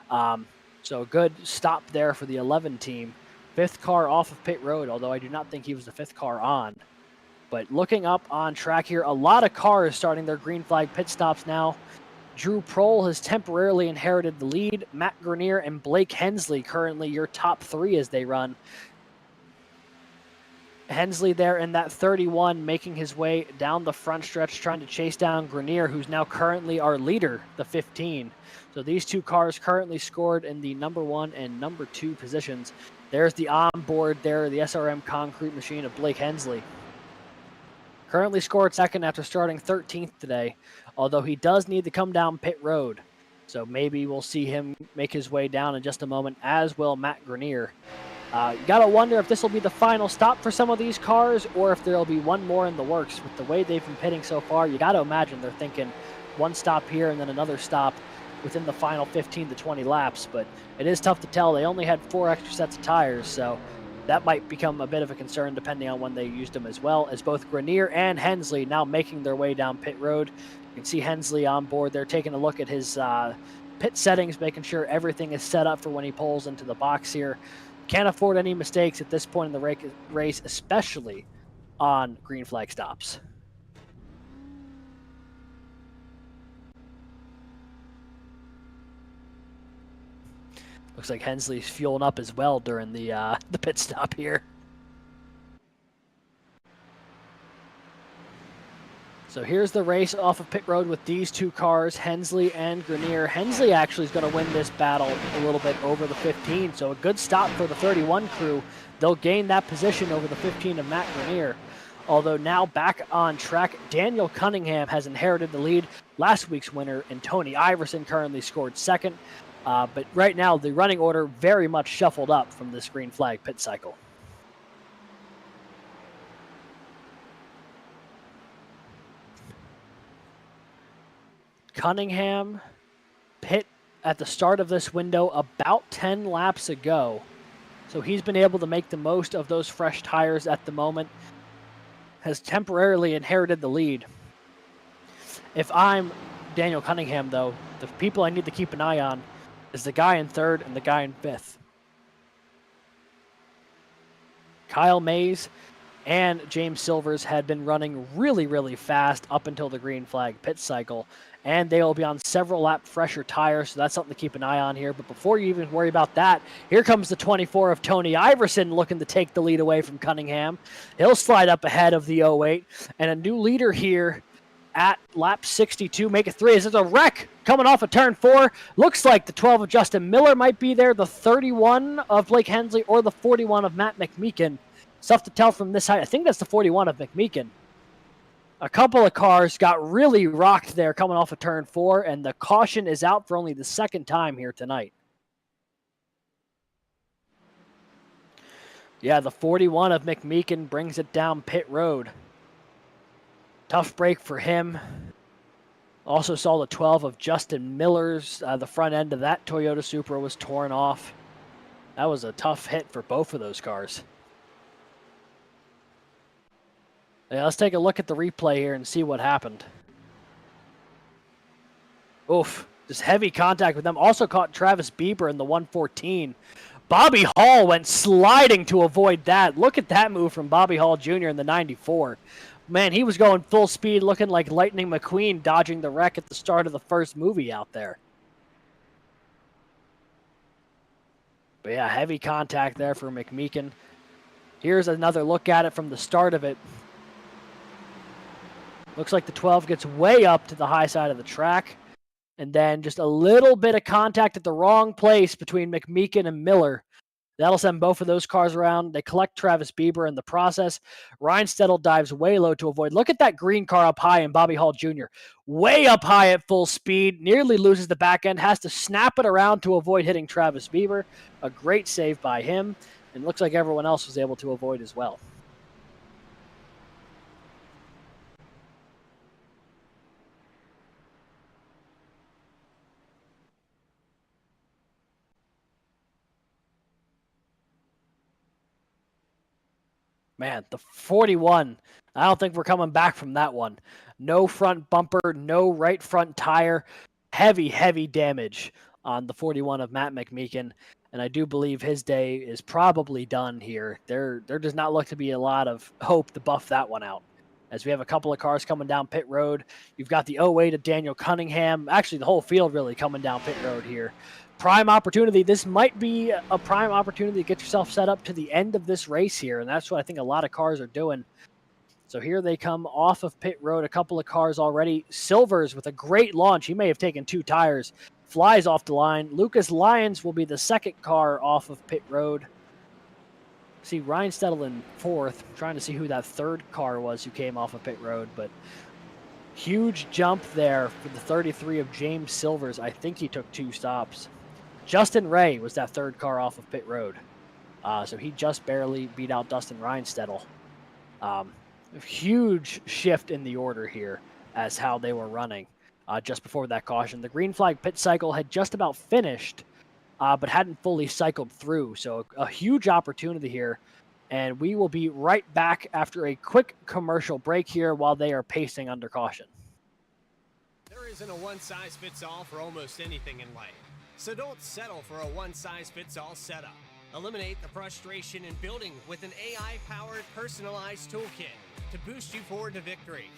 So a good stop there for the 11 team. 5th car off of pit road, although I do not think he was the 5th car on. But looking up on track here, a lot of cars starting their green flag pit stops now. Drew Prohl has temporarily inherited the lead. Matt Grenier and Blake Hensley currently your top 3 as they run. Hensley there in that 31 making his way down the front stretch trying to chase down Grenier, who's now currently our leader, the 15. So these 2 cars currently scored in the number 1 and number 2 positions. There's the onboard there, the SRM concrete machine of Blake Hensley. Currently scored second after starting 13th today, although he does need to come down pit road. So maybe we'll see him make his way down in just a moment, as will Matt Grenier. You got to wonder if this will be the final stop for some of these cars or if there will be one more in the works. With the way they've been pitting so far, you got to imagine they're thinking one stop here and then another stop within the final 15 to 20 laps. But it is tough to tell. They only had 4 extra sets of tires, so that might become a bit of a concern depending on when they used them, as well as both Grenier and Hensley now making their way down pit road. You can see Hensley on board there taking a look at his pit settings, making sure everything is set up for when he pulls into the box here. Can't afford any mistakes at this point in the race, especially on green flag stops. Looks like Hensley's fueling up as well during the pit stop here. So here's the race off of pit road with these 2 cars, Hensley and Grenier. Hensley actually is going to win this battle a little bit over the 15, so a good stop for the 31 crew. They'll gain that position over the 15 of Matt Grenier. Although now back on track, Daniel Cunningham has inherited the lead. Last week's winner and Tony Iverson currently scored second. But right now, the running order very much shuffled up from this green flag pit cycle. Cunningham pit at the start of this window about 10 laps ago. So he's been able to make the most of those fresh tires at the moment. Has temporarily inherited the lead. If I'm Daniel Cunningham, though, the people I need to keep an eye on is the guy in 3rd and the guy in 5th. Kyle Mays and James Silvers had been running really, really fast up until the green flag pit cycle, and they will be on several lap fresher tires, so that's something to keep an eye on here. But before you even worry about that, here comes the 24 of Tony Iverson looking to take the lead away from Cunningham. He'll slide up ahead of the 08, and a new leader here at lap 62, make it 3. This is a wreck coming off of turn 4. Looks like the 12 of Justin Miller might be there, the 31 of Blake Hensley, or the 41 of Matt McMeekin. Tough to tell from this height. I think that's the 41 of McMeekin. A couple of cars got really rocked there coming off of turn 4, and the caution is out for only the 2nd time here tonight. Yeah, the 41 of McMeekin brings it down pit road. Tough break for him. Also saw the 12 of Justin Miller's. The front end of that Toyota Supra was torn off. That was a tough hit for both of those cars. Yeah, let's take a look at the replay here and see what happened. Oof, just heavy contact with them. Also caught Travis Bieber in the 114. Bobby Hall went sliding to avoid that. Look at that move from Bobby Hall Jr. in the 94. Man, he was going full speed, looking like Lightning McQueen, dodging the wreck at the start of the first movie out there. But yeah, heavy contact there for McMeekin. Here's another look at it from the start of it. Looks like the 12 gets way up to the high side of the track. And then just a little bit of contact at the wrong place between McMeekin and Miller. That'll send both of those cars around. They collect Travis Bieber in the process. Ryan Stedel dives way low to avoid. Look at that green car up high in Bobby Hall Jr. Way up high at full speed. Nearly loses the back end. Has to snap it around to avoid hitting Travis Bieber. A great save by him. And looks like everyone else was able to avoid as well. Man, the 41. I don't think we're coming back from that one. No front bumper, no right front tire. Heavy, heavy damage on the 41 of Matt McMeekin. And I do believe his day is probably done here. There does not look to be a lot of hope to buff that one out. As we have a couple of cars coming down pit road. You've got the 08 of Daniel Cunningham. Actually, the whole field really coming down pit road here. Prime opportunity. This might be a prime opportunity to get yourself set up to the end of this race here, and that's what I think a lot of cars are doing. So here they come off of pit road, a couple of cars already. Silvers with a great launch. He may have taken 2 tires. Flies off the line. Lucas Lyons will be the second car off of pit road. See Ryan Stedel in 4th. Trying to see who that 3rd car was who came off of pit road, but huge jump there for the 33 of James Silvers. I think he took 2 stops. Justin Ray was that 3rd car off of pit road. So he just barely beat out Dustin Reinstedel. Huge shift in the order here as how they were running just before that caution. The green flag pit cycle had just about finished, but hadn't fully cycled through. So a huge opportunity here. And we will be right back after a quick commercial break here while they are pacing under caution. There isn't a one-size-fits-all for almost anything in life. So don't settle for a one-size-fits-all setup. Eliminate the frustration in building with an AI-powered personalized toolkit to boost you forward to victory.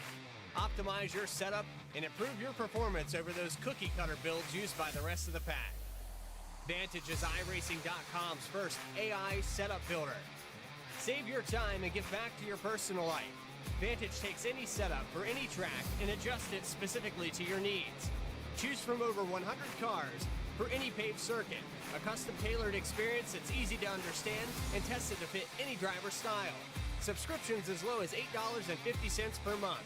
Optimize your setup and improve your performance over those cookie-cutter builds used by the rest of the pack. Vantage is iRacing.com's first AI setup builder. Save your time and get back to your personal life. Vantage takes any setup for any track and adjusts it specifically to your needs. Choose from over 100 cars for any paved circuit, a custom-tailored experience that's easy to understand and tested to fit any driver style. Subscriptions as low as $8.50 per month.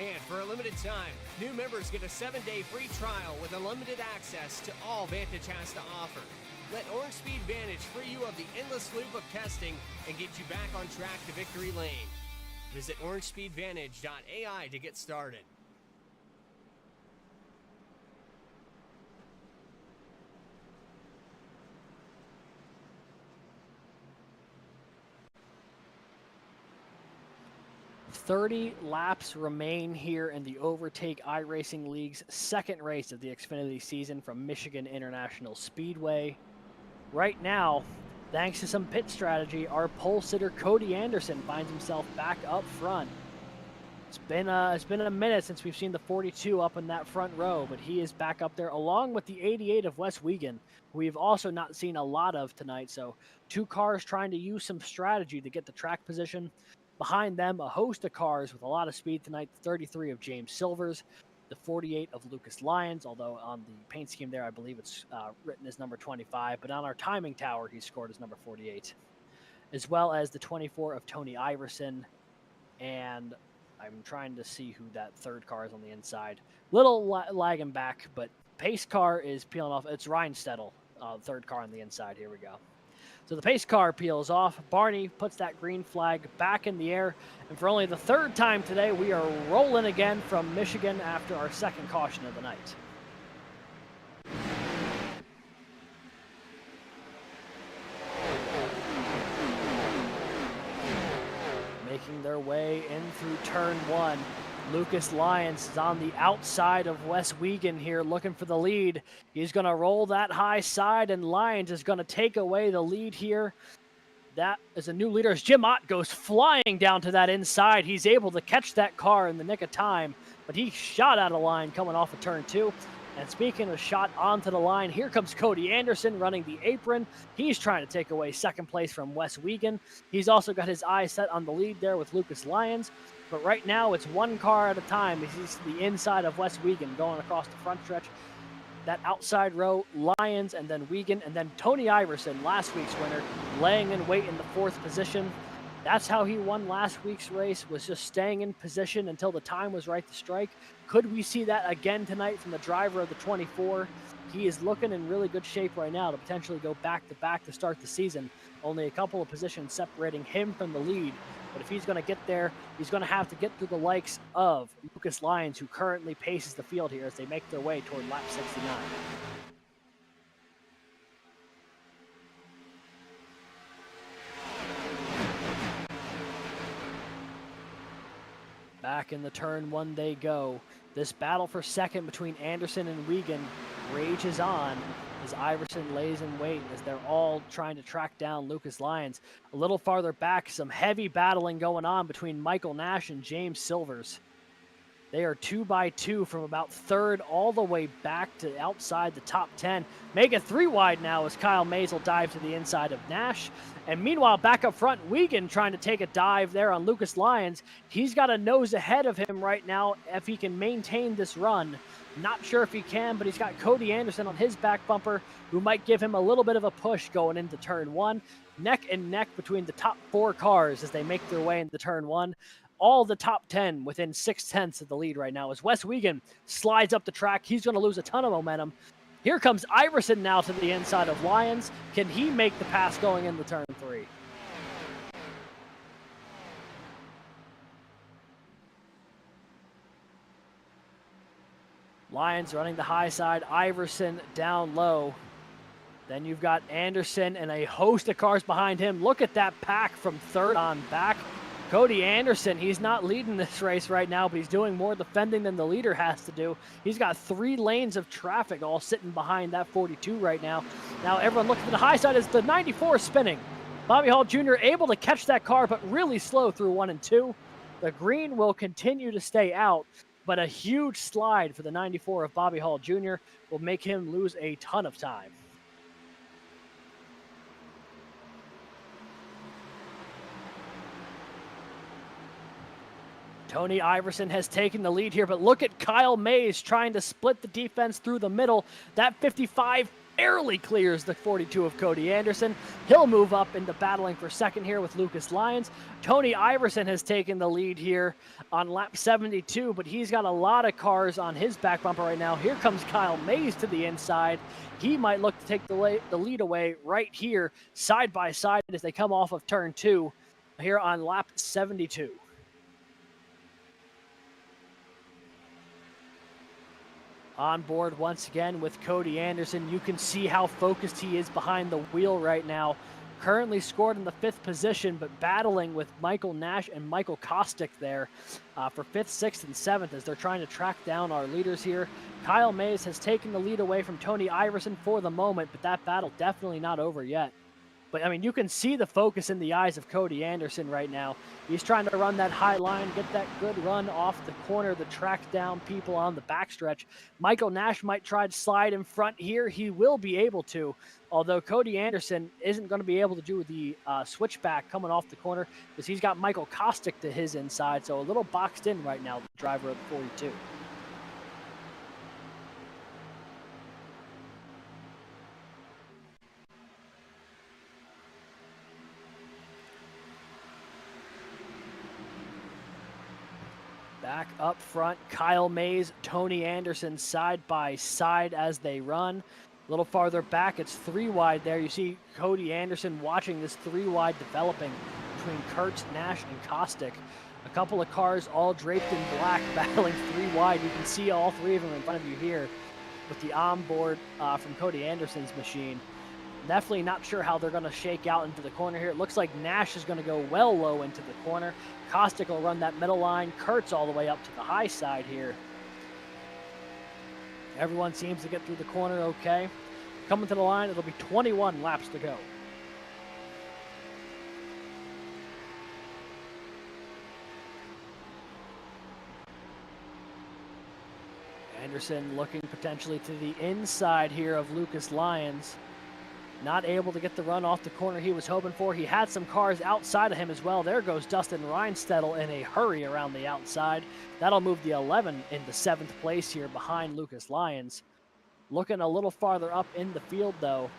And for a limited time, new members get a 7-day free trial with unlimited access to all Vantage has to offer. Let Orange Speed Vantage free you of the endless loop of testing and get you back on track to victory lane. Visit orangespeedvantage.ai to get started. "30 laps remain here in the Overtake iRacing League's 2nd race of the Xfinity season from Michigan International Speedway. Right now, thanks to some pit strategy, our pole sitter Cody Anderson finds himself back up front. It's been a minute since we've seen the 42 up in that front row, but he is back up there along with the 88 of Wes Wiegand, who we've also not seen a lot of tonight. So 2 cars trying to use some strategy to get the track position. Behind them, a host of cars with a lot of speed tonight. The 33 of James Silvers, the 48 of Lucas Lyons, although on the paint scheme there, I believe it's written as number 25, but on our timing tower, he's scored as number 48, as well as the 24 of Tony Iverson. And I'm trying to see who that 3rd car is on the inside. Little lagging back, but pace car is peeling off. It's Ryan Stedel, 3rd car on the inside. Here we go. So the pace car peels off. Barney puts that green flag back in the air. And for only the 3rd time today, we are rolling again from Michigan after our 2nd caution of the night. Making their way in through turn 1. Lucas Lyons is on the outside of Wes Wiegand here looking for the lead. He's going to roll that high side, and Lyons is going to take away the lead here. That is a new leader as Jim Ott goes flying down to that inside. He's able to catch that car in the nick of time, but he shot out of line coming off of turn 2. And speaking of shot onto the line, here comes Cody Anderson running the apron. He's trying to take away 2nd place from Wes Wiegand. He's also got his eyes set on the lead there with Lucas Lyons. But right now, it's 1 car at a time. He's the inside of Wes Wiegand going across the front stretch. that outside row, Lyons and then Wiegand, and then Tony Iverson, last week's winner, laying in wait in the 4th position. That's how he won last week's race, was just staying in position until the time was right to strike. Could we see that again tonight from the driver of the 24? He is looking in really good shape right now to potentially go back-to-back to start the season. Only a couple of positions separating him from the lead. But if he's going to get there, he's going to have to get through the likes of Lucas Lyons, who currently paces the field here as they make their way toward lap 69. Back in the turn 1 they go. This battle for second between Anderson and Wiegand rages on as Iverson lays in wait as they're all trying to track down Lucas Lyons. A little farther back, some heavy battling going on between Michael Nash and James Silvers. They are 2 by 2 from about 3rd all the way back to outside the top 10. Make it 3 wide now as Kyle Mays will dive to the inside of Nash. And meanwhile, back up front, Wiegand trying to take a dive there on Lucas Lyons. He's got a nose ahead of him right now if he can maintain this run. Not sure if he can, but he's got Cody Anderson on his back bumper, who might give him a little bit of a push going into turn 1. Neck and neck between the top 4 cars as they make their way into turn 1. All the top 10 within 6/10 of the lead right now as Wes Wiegand slides up the track. He's going to lose a ton of momentum. Here comes Iverson now to the inside of Lyons. Can he make the pass going into turn 3? Lyons running the high side, Iverson down low. Then you've got Anderson and a host of cars behind him. Look at that pack from 3rd on back. Cody Anderson, he's not leading this race right now, but he's doing more defending than the leader has to do. He's got 3 lanes of traffic all sitting behind that 42 right now. Now everyone looking to the high side as the 94 spinning. Bobby Hall Jr. able to catch that car, but really slow through 1 and 2. The green will continue to stay out, but a huge slide for the 94 of Bobby Hall Jr. will make him lose a ton of time. Tony Iverson has taken the lead here, but look at Kyle Mays trying to split the defense through the middle. That 55 barely clears the 42 of Cody Anderson. He'll move up into battling for second here with Lucas Lyons. Tony Iverson has taken the lead here on lap 72, but he's got a lot of cars on his back bumper right now. Here comes Kyle Mays to the inside. He might look to take the lead away right here, side by side as they come off of turn 2 here on lap 72. On board once again with Cody Anderson. You can see how focused he is behind the wheel right now. Currently scored in the 5th position, but battling with Michael Nash and Michael Kostick there for 5th, 6th, and 7th as they're trying to track down our leaders here. Kyle Mays has taken the lead away from Tony Iverson for the moment, but that battle definitely not over yet. But, I mean, you can see the focus in the eyes of Cody Anderson right now. He's trying to run that high line, get that good run off the corner to track down people on the backstretch. Michael Nash might try to slide in front here. He will be able to, although Cody Anderson isn't going to be able to do the switchback coming off the corner because he's got Michael Kostick to his inside. So a little boxed in right now, the driver of the 42. Back up front, Kyle Mays, Tony Anderson side by side as they run. A little farther back, it's 3 wide there. You see Cody Anderson watching this 3 wide developing between Kurtz, Nash, and Kostick. A couple of cars all draped in black battling 3 wide. You can see all 3 of them in front of you here with the onboard from Cody Anderson's machine. Definitely not sure how they're going to shake out into the corner here. It looks like Nash is going to go well low into the corner. Kostick will run that middle line. Kurtz all the way up to the high side here. Everyone seems to get through the corner okay. Coming to the line, it'll be 21 laps to go. Anderson looking potentially to the inside here of Lucas Lyons. Not able to get the run off the corner he was hoping for. He had some cars outside of him as well. There goes Dustin Reinstettel in a hurry around the outside. That'll move the 11 into 7th place here behind Lucas Lyons. Looking a little farther up in the field, though,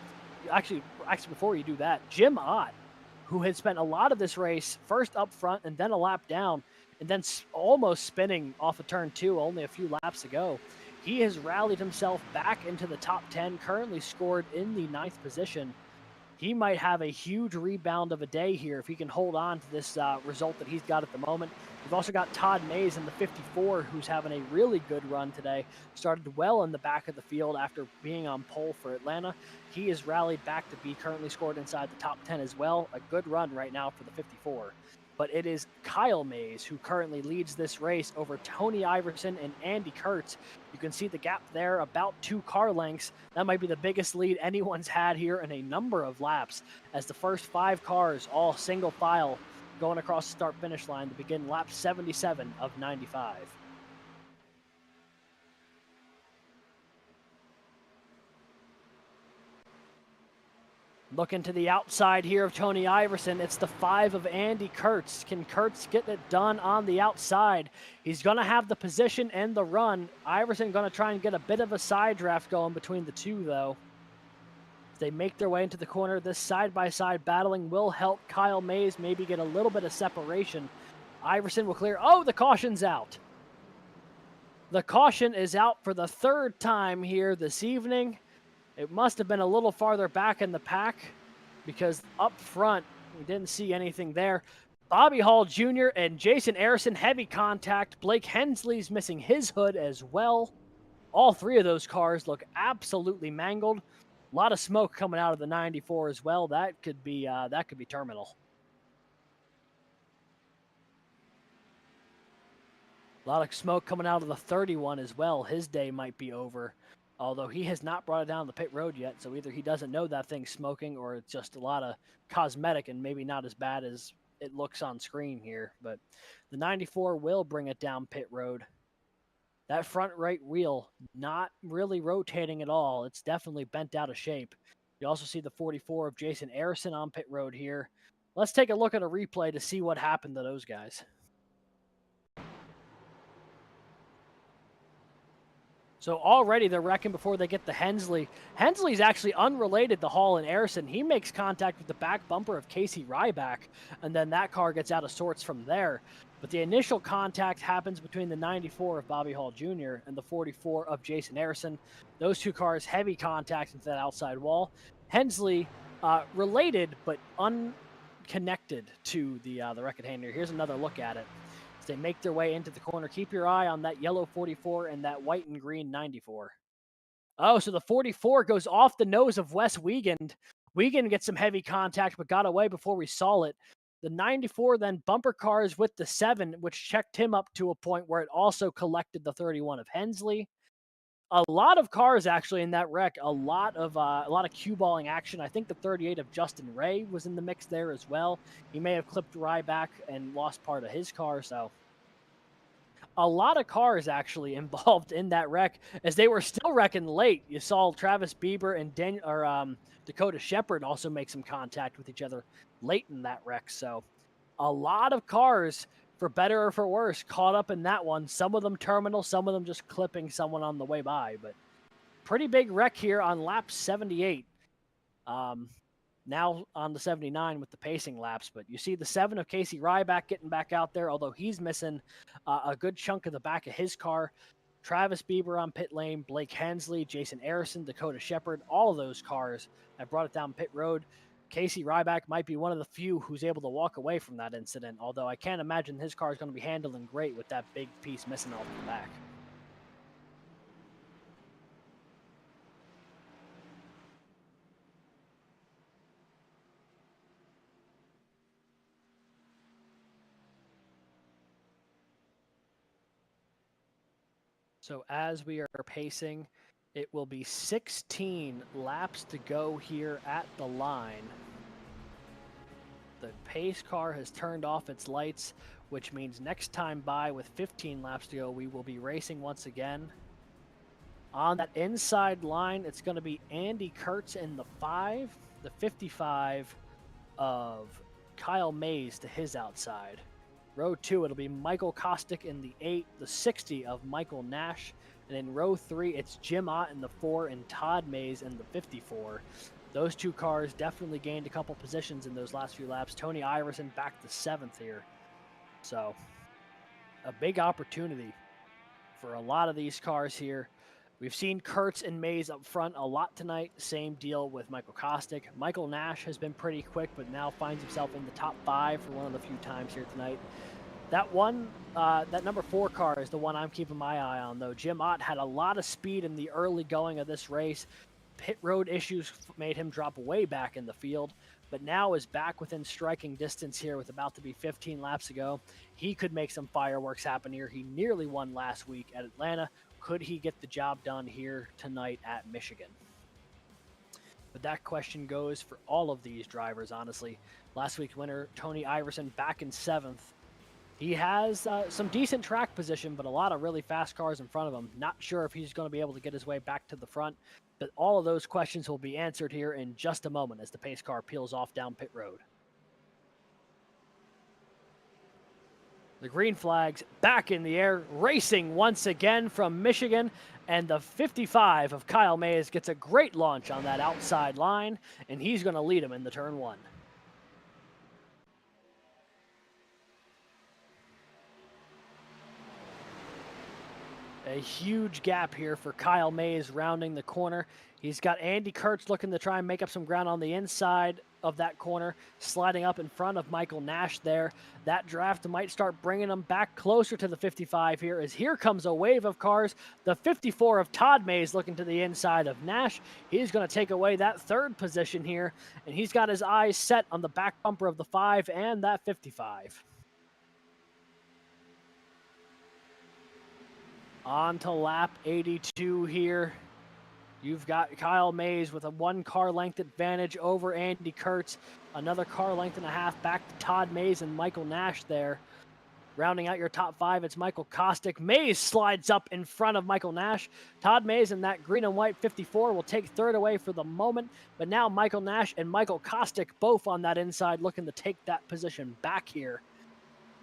actually, before you do that, Jim Ott, who had spent a lot of this race first up front and then a lap down, and then almost spinning off of turn 2, only a few laps to go. He has rallied himself back into the top 10, currently scored in the 9th position. He might have a huge rebound of a day here if he can hold on to this result that he's got at the moment. We've also got Todd Mays in the 54, who's having a really good run today. Started well in the back of the field after being on pole for Atlanta. He is rallied back to be currently scored inside the top 10 as well. A good run right now for the 54. But it is Kyle Mays who currently leads this race over Tony Iverson and Andy Kurtz. You can see the gap there, about 2 car lengths. That might be the biggest lead anyone's had here in a number of laps, as the first 5 cars, all single file, going across the start-finish line to begin lap 77 of 95. Looking to the outside here of Tony Iverson, it's the 5 of Andy Kurtz. Can Kurtz get it done on the outside? He's going to have the position and the run. Iverson going to try and get a bit of a side draft going between the two, though. As they make their way into the corner, this side-by-side battling will help Kyle Mays maybe get a little bit of separation. Iverson will clear. Oh, the caution's out. The caution is out for the 3rd time here this evening. It must have been a little farther back in the pack, because up front, we didn't see anything there. Bobby Hall Jr. and Jason Harrison, heavy contact. Blake Hensley's missing his hood as well. All 3 of those cars look absolutely mangled. A lot of smoke coming out of the 94 as well. That could be terminal. A lot of smoke coming out of the 31 as well. His day might be over. Although he has not brought it down the pit road yet, so either he doesn't know that thing's smoking or it's just a lot of cosmetic and maybe not as bad as it looks on screen here. But the 94 will bring it down pit road. That front right wheel not really rotating at all. It's definitely bent out of shape. You also see the 44 of Jason Harrison on pit road here. Let's take a look at a replay to see what happened to those guys. So already they're wrecking before they get to Hensley. Hensley's actually unrelated to Hall and Harrison. He makes contact with the back bumper of Casey Ryback, and then that car gets out of sorts from there. But the initial contact happens between the 94 of Bobby Hall Jr. and the 44 of Jason Harrison. Those 2 cars, heavy contact into that outside wall. Hensley, related but unconnected to the record handler. Here's another look at it. They make their way into the corner. Keep your eye on that yellow 44 and that white and green 94. Oh, so the 44 goes off the nose of Wes Wiegand. Wiegand gets some heavy contact, but got away before we saw it. The 94 then bumper cars with the 7, which checked him up to a point where it also collected the 31 of Hensley. A lot of cars actually in that wreck. A lot of cue balling action. I think the 38 of Justin Ray was in the mix there as well. He may have clipped Ryback and lost part of his car, so a lot of cars actually involved in that wreck, as they were still wrecking late. You saw Travis Bieber and Dakota Shepard also make some contact with each other late in that wreck. So a lot of cars, for better or for worse, caught up in that one. Some of them terminal, some of them just clipping someone on the way by. But pretty big wreck here on lap 78. Now on the 79 with the pacing laps, but you see the 7 of Casey Ryback getting back out there, although he's missing a good chunk of the back of his car. Travis Bieber on pit lane, Blake Hensley, Jason Harrison, Dakota Shepard, all of those cars have brought it down pit road. Casey Ryback might be one of the few who's able to walk away from that incident, although I can't imagine his car is going to be handling great with that big piece missing off the back. So as we are pacing, it will be 16 laps to go here at the line. The pace car has turned off its lights, which means next time by with 15 laps to go, we will be racing once again. On that inside line, it's going to be Andy Kurtz in the 5, the 55 of Kyle Mays to his outside. Row 2, it'll be Michael Kostick in the 8, the 60 of Michael Nash. And in row 3, it's Jim Ott in the 4 and Todd Mays in the 54. Those two cars definitely gained a couple positions in those last few laps. Tony Iverson back to 7th here. So a big opportunity for a lot of these cars here. We've seen Kurtz and Mays up front a lot tonight. Same deal with Michael Kostick. Michael Nash has been pretty quick, but now finds himself in the top 5 for one of the few times here tonight. That number 4 car is the one I'm keeping my eye on, though. Jim Ott had a lot of speed in the early going of this race. Pit road issues made him drop way back in the field, but now is back within striking distance here with about to be 15 laps to go. He could make some fireworks happen here. He nearly won last week at Atlanta. Could he get the job done here tonight at Michigan? But that question goes for all of these drivers, honestly. Last week's winner, Tony Iverson, back in 7th. He has some decent track position, but a lot of really fast cars in front of him. Not sure if he's going to be able to get his way back to the front, but all of those questions will be answered here in just a moment as the pace car peels off down pit road. The green flag's back in the air, racing once again from Michigan, and the 55 of Kyle Mays gets a great launch on that outside line, and he's going to lead him in the turn 1. A huge gap here for Kyle Mays rounding the corner. He's got Andy Kurtz looking to try and make up some ground on the inside of that corner, sliding up in front of Michael Nash there. That draft might start bringing him back closer to the 55 here, as here comes a wave of cars. The 54 of Todd Mays looking to the inside of Nash. He's going to take away that 3rd position here, and he's got his eyes set on the back bumper of the 5 and that 55. On to lap 82 here. You've got Kyle Mays with a 1 car length advantage over Andy Kurtz. Another car length and a half back to Todd Mays and Michael Nash there. Rounding out your top 5, it's Michael Kostick. Mays slides up in front of Michael Nash. Todd Mays in that green and white 54 will take 3rd away for the moment. But now Michael Nash and Michael Kostick both on that inside looking to take that position back here.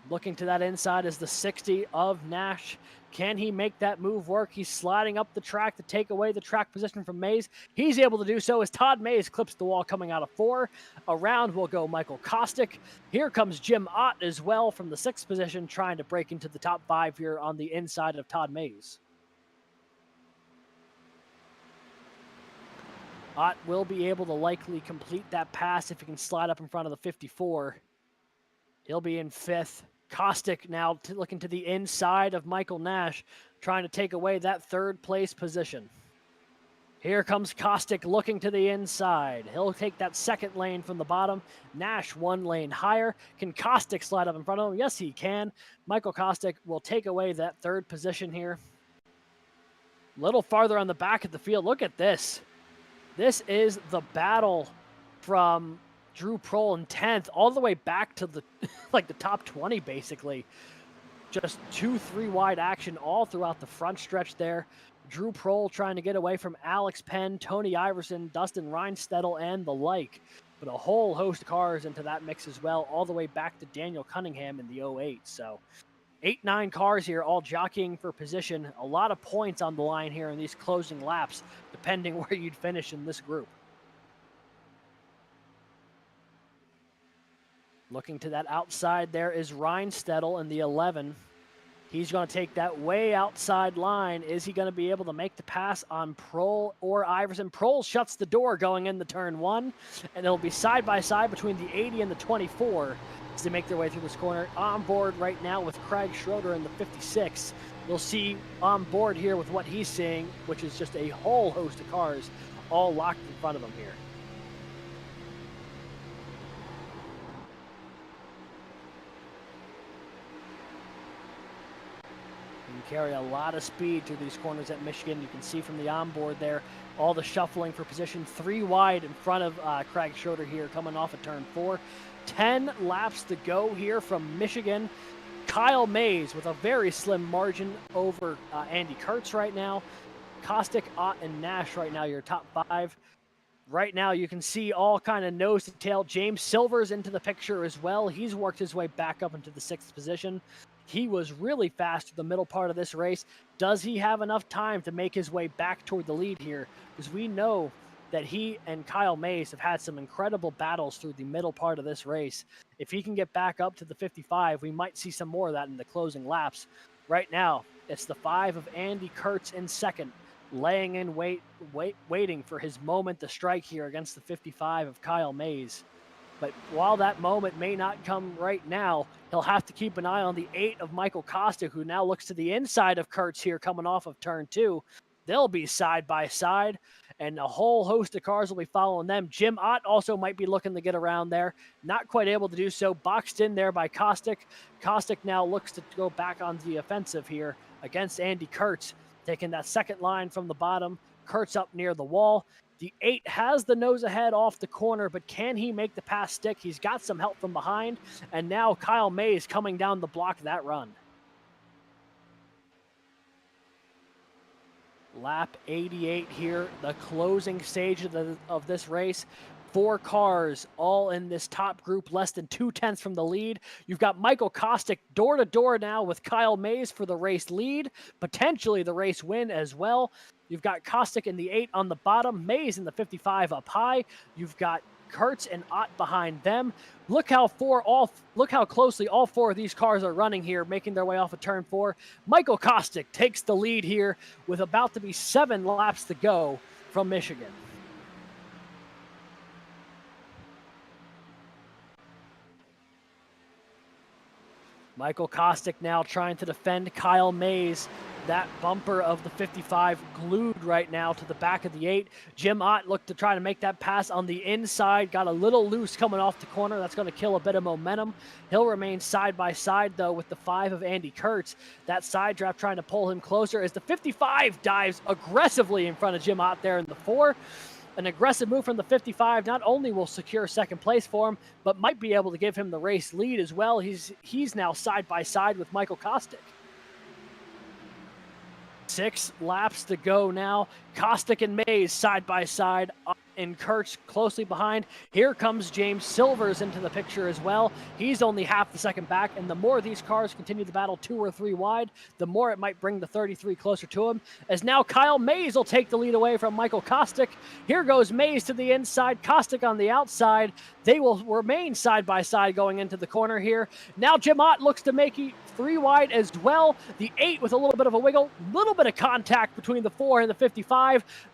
Looking to that inside is the 60 of Nash. Can he make that move work? He's sliding up the track to take away the track position from Mays. He's able to do so as Todd Mays clips the wall coming out of 4. Around will go Michael Kostick. Here comes Jim Ott as well from the 6th position, trying to break into the top 5 here on the inside of Todd Mays. Ott will be able to likely complete that pass if he can slide up in front of the 54. He'll be in 5th. Kostick now looking to the inside of Michael Nash, trying to take away that 3rd place position. Here comes Kostick looking to the inside. He'll take that 2nd lane from the bottom. Nash 1 lane higher. Can Kostick slide up in front of him? Yes, he can. Michael Kostick will take away that 3rd position here. A little farther on the back of the field. Look at this. This is the battle from Drew Prohl in 10th, all the way back to the the top 20, basically. Just 2-3 wide action all throughout the front stretch there. Drew Prohl trying to get away from Alex Penn, Tony Iverson, Dustin Reinstettel, and the like. But a whole host of cars into that mix as well, all the way back to Daniel Cunningham in the 08. So 8-9 cars here, all jockeying for position. A lot of points on the line here in these closing laps, depending where you'd finish in this group. Looking to that outside there is Reinstettel in the 11. He's going to take that way outside line. Is he going to be able to make the pass on Prohl or Iverson? Prohl shuts the door going into turn 1, and it'll be side by side between the 80 and the 24 as they make their way through this corner. On board right now with Craig Schroeder in the 56. You'll see on board here with what he's seeing, which is just a whole host of cars all locked in front of him here. Carry a lot of speed through these corners at Michigan. You can see from the onboard there, all the shuffling for position 3 wide in front of Craig Schroeder here coming off of turn 4. 10 laps to go here from Michigan. Kyle Mays with a very slim margin over Andy Kurtz right now. Kostick, Ott, and Nash right now, your top 5. Right now, you can see all kind of nose to tail. James Silver's into the picture as well. He's worked his way back up into the 6th position. He was really fast through the middle part of this race. Does he have enough time to make his way back toward the lead here? Because we know that he and Kyle Mays have had some incredible battles through the middle part of this race. If he can get back up to the 55, we might see some more of that in the closing laps. Right now, it's the 5 of Andy Kurtz in second, laying in waiting for his moment to strike here against the 55 of Kyle Mays. But while that moment may not come right now, he'll have to keep an eye on the 8 of Michael Costa, who now looks to the inside of Kurtz here coming off of turn 2. They'll be side by side, and a whole host of cars will be following them. Jim Ott also might be looking to get around there. Not quite able to do so. Boxed in there by Kostick. Kostick now looks to go back on the offensive here against Andy Kurtz, taking that second line from the bottom. Kurtz up near the wall. The 8 has the nose ahead off the corner, but can he make the pass stick? He's got some help from behind, and now Kyle Mays coming down the block of that run. Lap 88 here, the closing stage of this race. 4 cars all in this top group, less than 2/10 from the lead. You've got Michael Kostick door to door now with Kyle Mays for the race lead, potentially the race win as well. You've got Kostick in the 8 on the bottom, Mays in the 55 up high. You've got Kurtz and Ott behind them. Look how closely all 4 of these cars are running here, making their way off of turn 4. Michael Kostick takes the lead here with about to be 7 laps to go from Michigan. Michael Kostick now trying to defend Kyle Mays. That bumper of the 55 glued right now to the back of the 8. Jim Ott looked to try to make that pass on the inside. Got a little loose coming off the corner. That's going to kill a bit of momentum. He'll remain side by side, though, with the 5 of Andy Kurtz. That side draft trying to pull him closer as the 55 dives aggressively in front of Jim Ott there in the 4. An aggressive move from the 55 not only will secure second place for him, but might be able to give him the race lead as well. He's now side by side with Michael Kostick. 6 laps to go now. Kostick and Mays side by side, and Kurtz closely behind. Here comes James Silvers into the picture as well. He's only half the second back, and the more these cars continue to battle 2 or 3 wide, the more it might bring the 33 closer to him. As now Kyle Mays will take the lead away from Michael Kostick. Here goes Mays to the inside, Kostick on the outside. They will remain side by side going into the corner here. Now Jim Ott looks to make it 3 wide as well. The 8 with a little bit of a wiggle, little bit of contact between the 4 and the 55.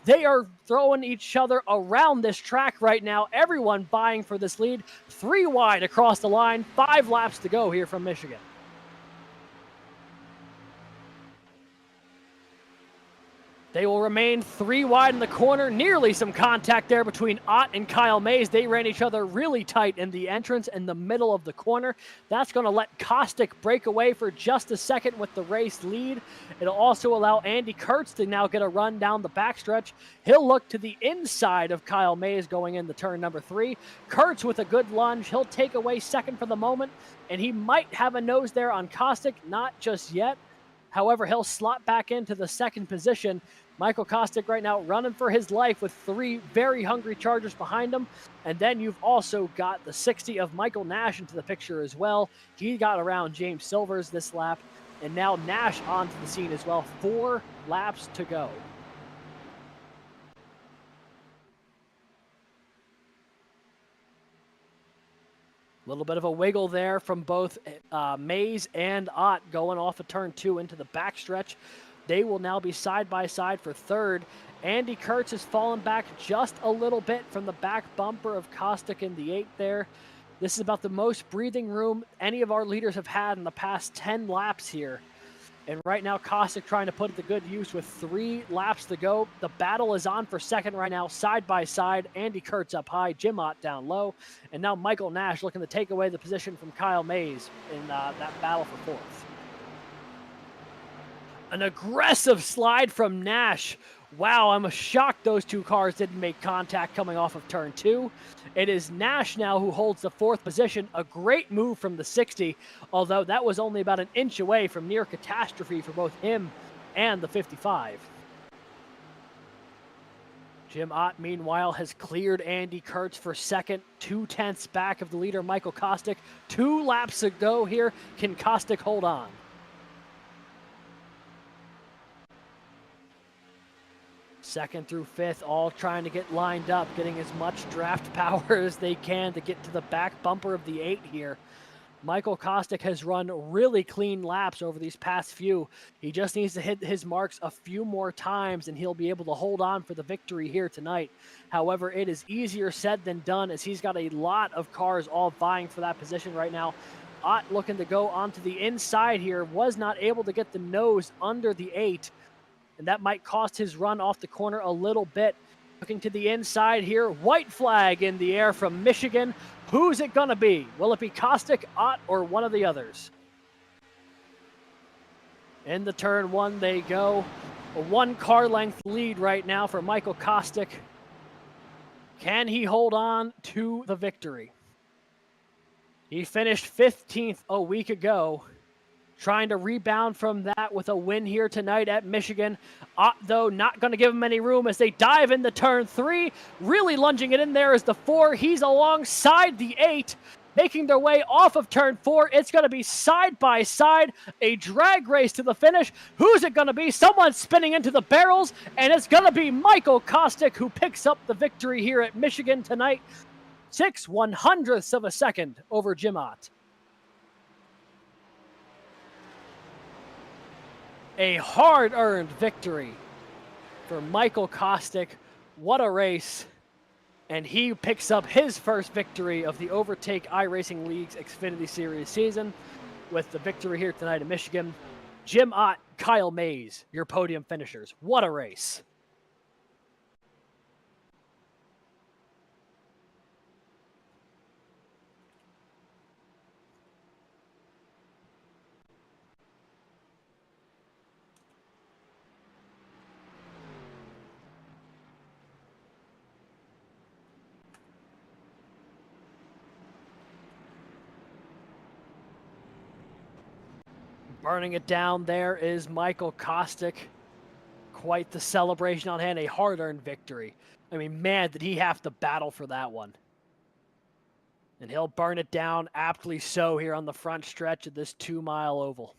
They are throwing each other around this track right now. Everyone vying for this lead. 3 wide across the line. 5 laps to go here from Michigan. They will remain 3 wide in the corner. Nearly some contact there between Ott and Kyle Mays. They ran each other really tight in the entrance in the middle of the corner. That's going to let Kostick break away for just a second with the race lead. It'll also allow Andy Kurtz to now get a run down the backstretch. He'll look to the inside of Kyle Mays going into turn number 3. Kurtz with a good lunge. He'll take away second for the moment, and he might have a nose there on Kostick. Not just yet. However, he'll slot back into the second position. Michael Kostick right now running for his life with 3 very hungry Chargers behind him. And then you've also got the 60 of Michael Nash into the picture as well. He got around James Silvers this lap. And now Nash onto the scene as well. 4 laps to go. A little bit of a wiggle there from both Mays and Ott going off of turn 2 into the backstretch. They will now be side by side for third. Andy Kurtz has fallen back just a little bit from the back bumper of Kostick in the 8 there. This is about the most breathing room any of our leaders have had in the past 10 laps here. And right now, Kostick trying to put it to good use with 3 laps to go. The battle is on for second right now, side by side. Andy Kurtz up high, Jim Ott down low. And now Michael Nash looking to take away the position from Kyle Mays in that battle for fourth. An aggressive slide from Nash. Wow, I'm shocked those 2 cars didn't make contact coming off of turn 2. It is Nash now who holds the 4th position. A great move from the 60, although that was only about an inch away from near catastrophe for both him and the 55. Jim Ott, meanwhile, has cleared Andy Kurtz for second, 2/10 back of the leader, Michael Kostick. 2 laps to go here. Can Kostick hold on? Second through fifth, all trying to get lined up, getting as much draft power as they can to get to the back bumper of the 8 here. Michael Kostick has run really clean laps over these past few. He just needs to hit his marks a few more times and he'll be able to hold on for the victory here tonight. However, it is easier said than done as he's got a lot of cars all vying for that position right now. Ott looking to go onto the inside here, was not able to get the nose under the 8, and that might cost his run off the corner a little bit. Looking to the inside here, white flag in the air from Michigan. Who's it gonna be? Will it be Kostick, Ott, or one of the others? In the turn 1 they go. A 1 car length lead right now for Michael Kostick. Can he hold on to the victory? He finished 15th a week ago. Trying to rebound from that with a win here tonight at Michigan. Ott, though, not going to give him any room as they dive into turn 3. Really lunging it in there is the 4. He's alongside the 8. Making their way off of turn 4. It's going to be side by side. A drag race to the finish. Who's it going to be? Someone spinning into the barrels. And it's going to be Michael Kostick who picks up the victory here at Michigan tonight. 6/100ths of a second over Jim Ott. A hard-earned victory for Michael Kostick. What a race. And he picks up his first victory of the Overtake iRacing League's Xfinity Series season with the victory here tonight in Michigan. Jim Ott, Kyle Mays, your podium finishers. What a race. Burning it down there is Michael Kostick. Quite the celebration on hand, a hard-earned victory. I mean, man, did he have to battle for that one. And he'll burn it down, aptly so, here on the front stretch of this 2-mile oval.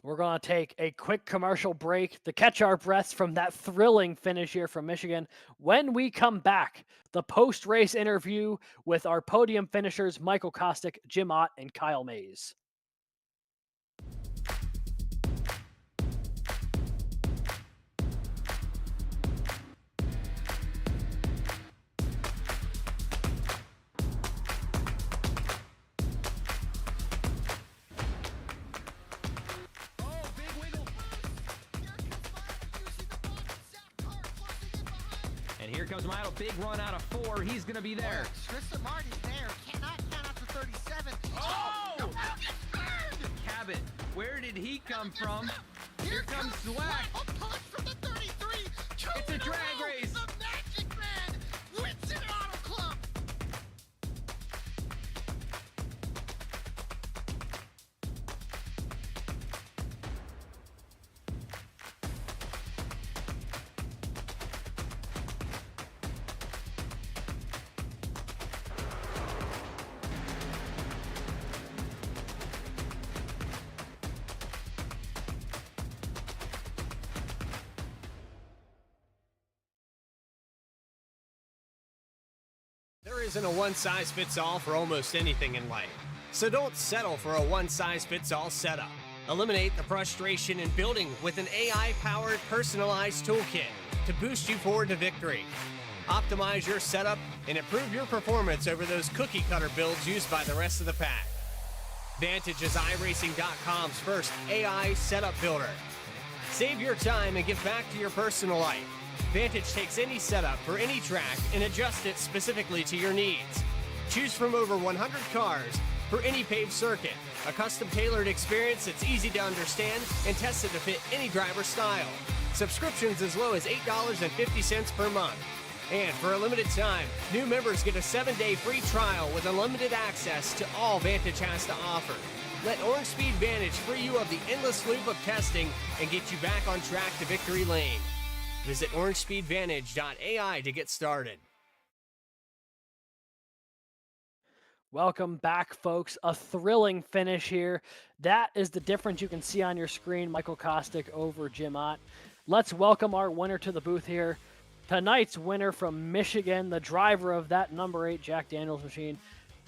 We're going to take a quick commercial break to catch our breaths from that thrilling finish here from Michigan. When we come back, the post-race interview with our podium finishers, Michael Kostick, Jim Ott, and Kyle Mays. And here comes Milo, big run out of 4. He's going to be there. Tristan Martin's there. Cannot count out to 37. Oh! No, gets burned! Cabot, where did he come from? Here comes Zwack. A punch from the 33. It's a drag race. The Magic Man wins it Auto Club. There isn't a one-size-fits-all for almost anything in life. So don't settle for a one-size-fits-all setup. Eliminate the frustration in building with an AI-powered personalized toolkit to boost you forward to victory. Optimize your setup and improve your performance over those cookie-cutter builds used by the rest of the pack. Vantage is iRacing.com's first AI setup builder. Save your time and give back to your personal life. Vantage takes any setup for any track and adjusts it specifically to your needs. Choose from over 100 cars for any paved circuit. A custom-tailored experience that's easy to understand and tested to fit any driver style. Subscriptions as low as $8.50 per month. And for a limited time, new members get a 7-day free trial with unlimited access to all Vantage has to offer. Let Orange Speed Vantage free you of the endless loop of testing and get you back on track to victory lane. Visit orangespeedvantage.ai to get started. Welcome back, folks. A thrilling finish here. That is the difference you can see on your screen. Michael Kostick over Jim Ott. Let's welcome our winner to the booth here. Tonight's winner from Michigan, the driver of that number 8 Jack Daniels machine,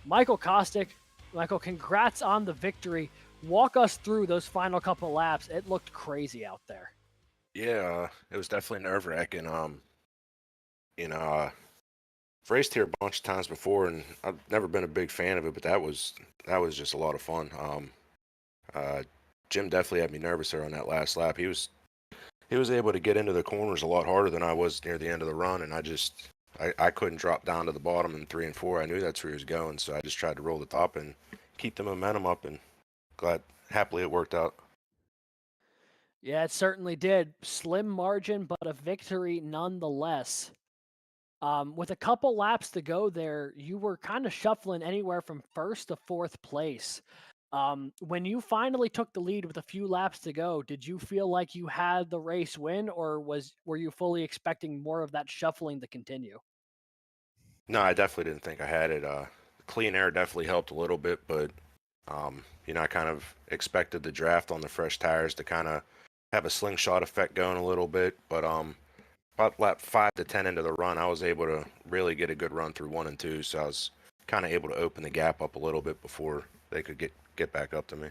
Michael Kostick. Michael, congrats on the victory. Walk us through those final couple laps. It looked crazy out there. Yeah, it was definitely nerve-wracking. I've raced here a bunch of times before, and I've never been a big fan of it, but that was just a lot of fun. Jim definitely had me nervous there on that last lap. He was able to get into the corners a lot harder than I was near the end of the run, and I couldn't drop down to the bottom in 3 and 4. I knew that's where he was going, so I just tried to roll the top and keep the momentum up, and happily it worked out. Yeah, it certainly did. Slim margin, but a victory nonetheless. With a couple laps to go there, you were kind of shuffling anywhere from first to fourth place. When you finally took the lead with a few laps to go, did you feel like you had the race win, or were you fully expecting more of that shuffling to continue? No, I definitely didn't think I had it. Clean air definitely helped a little bit, but I kind of expected the draft on the fresh tires to kind of have a slingshot effect going a little bit. But about lap 5 to 10 into the run, I was able to really get a good run through 1 and 2, so I was kind of able to open the gap up a little bit before they could get back up to me.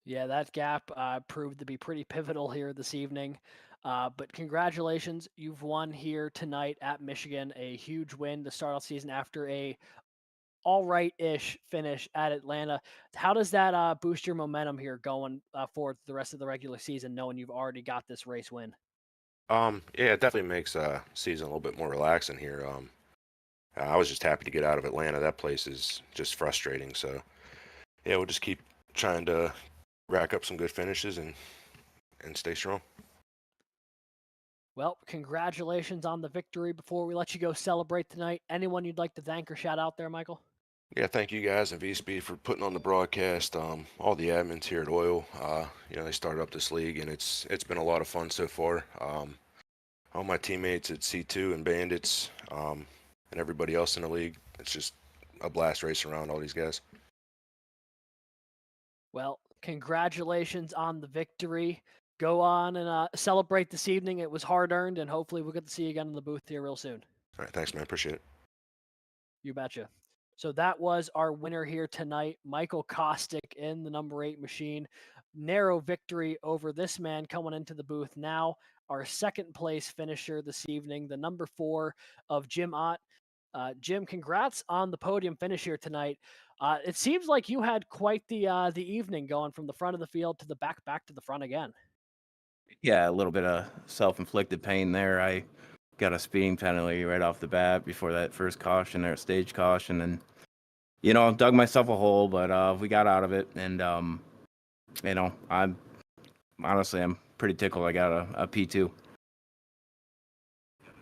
Yeah, that gap proved to be pretty pivotal here this evening. But congratulations, you've won here tonight at Michigan, a huge win to start off season after a all right-ish finish at Atlanta. How does that boost your momentum here going forward the rest of the regular season, knowing you've already got this race win? Yeah, it definitely makes season a little bit more relaxing here. I was just happy to get out of Atlanta. That place is just frustrating. So yeah, we'll just keep trying to rack up some good finishes and stay strong. Well, congratulations on the victory. Before we let you go celebrate tonight, anyone you'd like to thank or shout out there, Michael? Yeah, thank you guys and VSpeed for putting on the broadcast. All the admins here at OiL, they started up this league, and it's been a lot of fun so far. All my teammates at C2 and Bandits, and everybody else in the league, it's just a blast racing around all these guys. Well, congratulations on the victory. Go on and celebrate this evening. It was hard earned, and hopefully we'll get to see you again in the booth here real soon. All right, thanks, man. Appreciate it. You betcha. So that was our winner here tonight, Michael Kostick in the number 8 machine. Narrow victory over this man coming into the booth now. Our second place finisher this evening, the number 4 of Jim Ott. Jim, congrats on the podium finish here tonight. It seems like you had quite the evening going from the front of the field to the back to the front again. Yeah, a little bit of self-inflicted pain there. I got a speeding penalty right off the bat before that first caution or stage caution, and dug myself a hole, but we got out of it. And I'm pretty tickled I got a P2.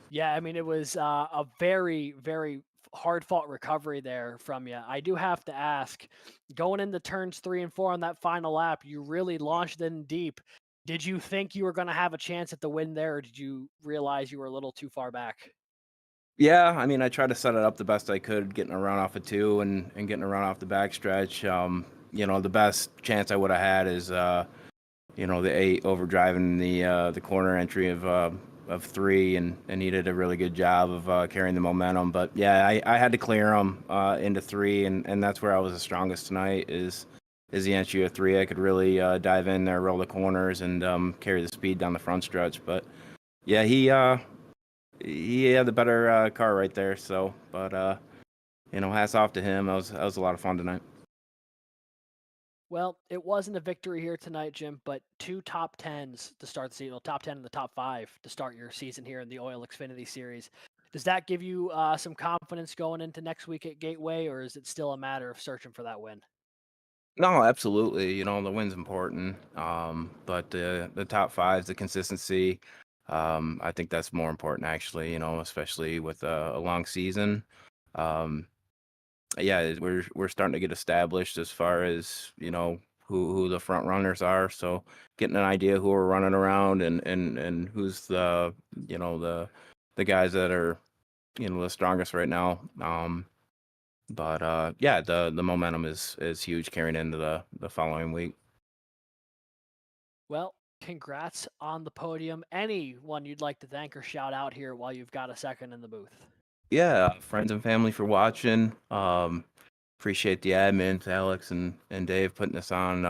Yeah, I mean, it was a very, very hard-fought recovery there from you. I do have to ask, going into turns 3 and 4 on that final lap, you really launched in deep. Did you think you were going to have a chance at the win there, or did you realize you were a little too far back? Yeah, I mean, I tried to set it up the best I could, getting a run off of 2 and getting a run off the backstretch. The best chance I would have had is, the 8 overdriving the corner entry of 3, and he did a really good job of carrying the momentum. But yeah, I had to clear him into 3, and that's where I was the strongest tonight is the entry of 3. I could really dive in there, roll the corners, and carry the speed down the front stretch. But yeah, he had the better car right there. So, but hats off to him. That was a lot of fun tonight. Well, it wasn't a victory here tonight, Jim, but 2 top 10s to start the season. Well, top 10 and the top 5 to start your season here in the OiL Xfinity Series. Does that give you some confidence going into next week at Gateway, or is it still a matter of searching for that win? No, absolutely. The win's important. But the top 5's the consistency. I think that's more important, actually, especially with a long season. Um, yeah, we're starting to get established as far as, who the front runners are. So getting an idea who are running around and who's the guys that are, the strongest right now. But yeah, the momentum is huge carrying into the following week. Well, congrats on the podium. Anyone you'd like to thank or shout out here while you've got a second in the booth? Yeah, friends and family for watching. Appreciate the admins, Alex and Dave, putting this on.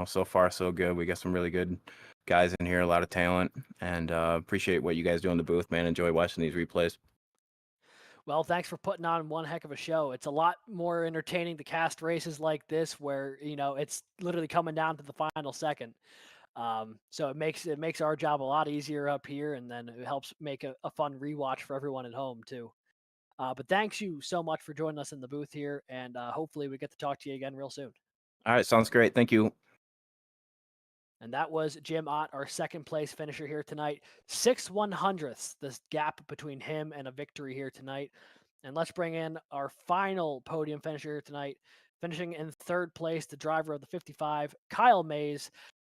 So far so good. We got some really good guys in here, a lot of talent, and appreciate what you guys do in the booth, man. Enjoy watching these replays. Well, thanks for putting on one heck of a show. It's a lot more entertaining to cast races like this where, it's literally coming down to the final second. So it makes our job a lot easier up here, and then it helps make a fun rewatch for everyone at home too. But thanks you so much for joining us in the booth here, and hopefully we get to talk to you again real soon. All right, sounds great. Thank you. And that was Jim Ott, our second place finisher here tonight. 6/100ths, this gap between him and a victory here tonight. And let's bring in our final podium finisher here tonight. Finishing in third place, the driver of the 55, Kyle Mays.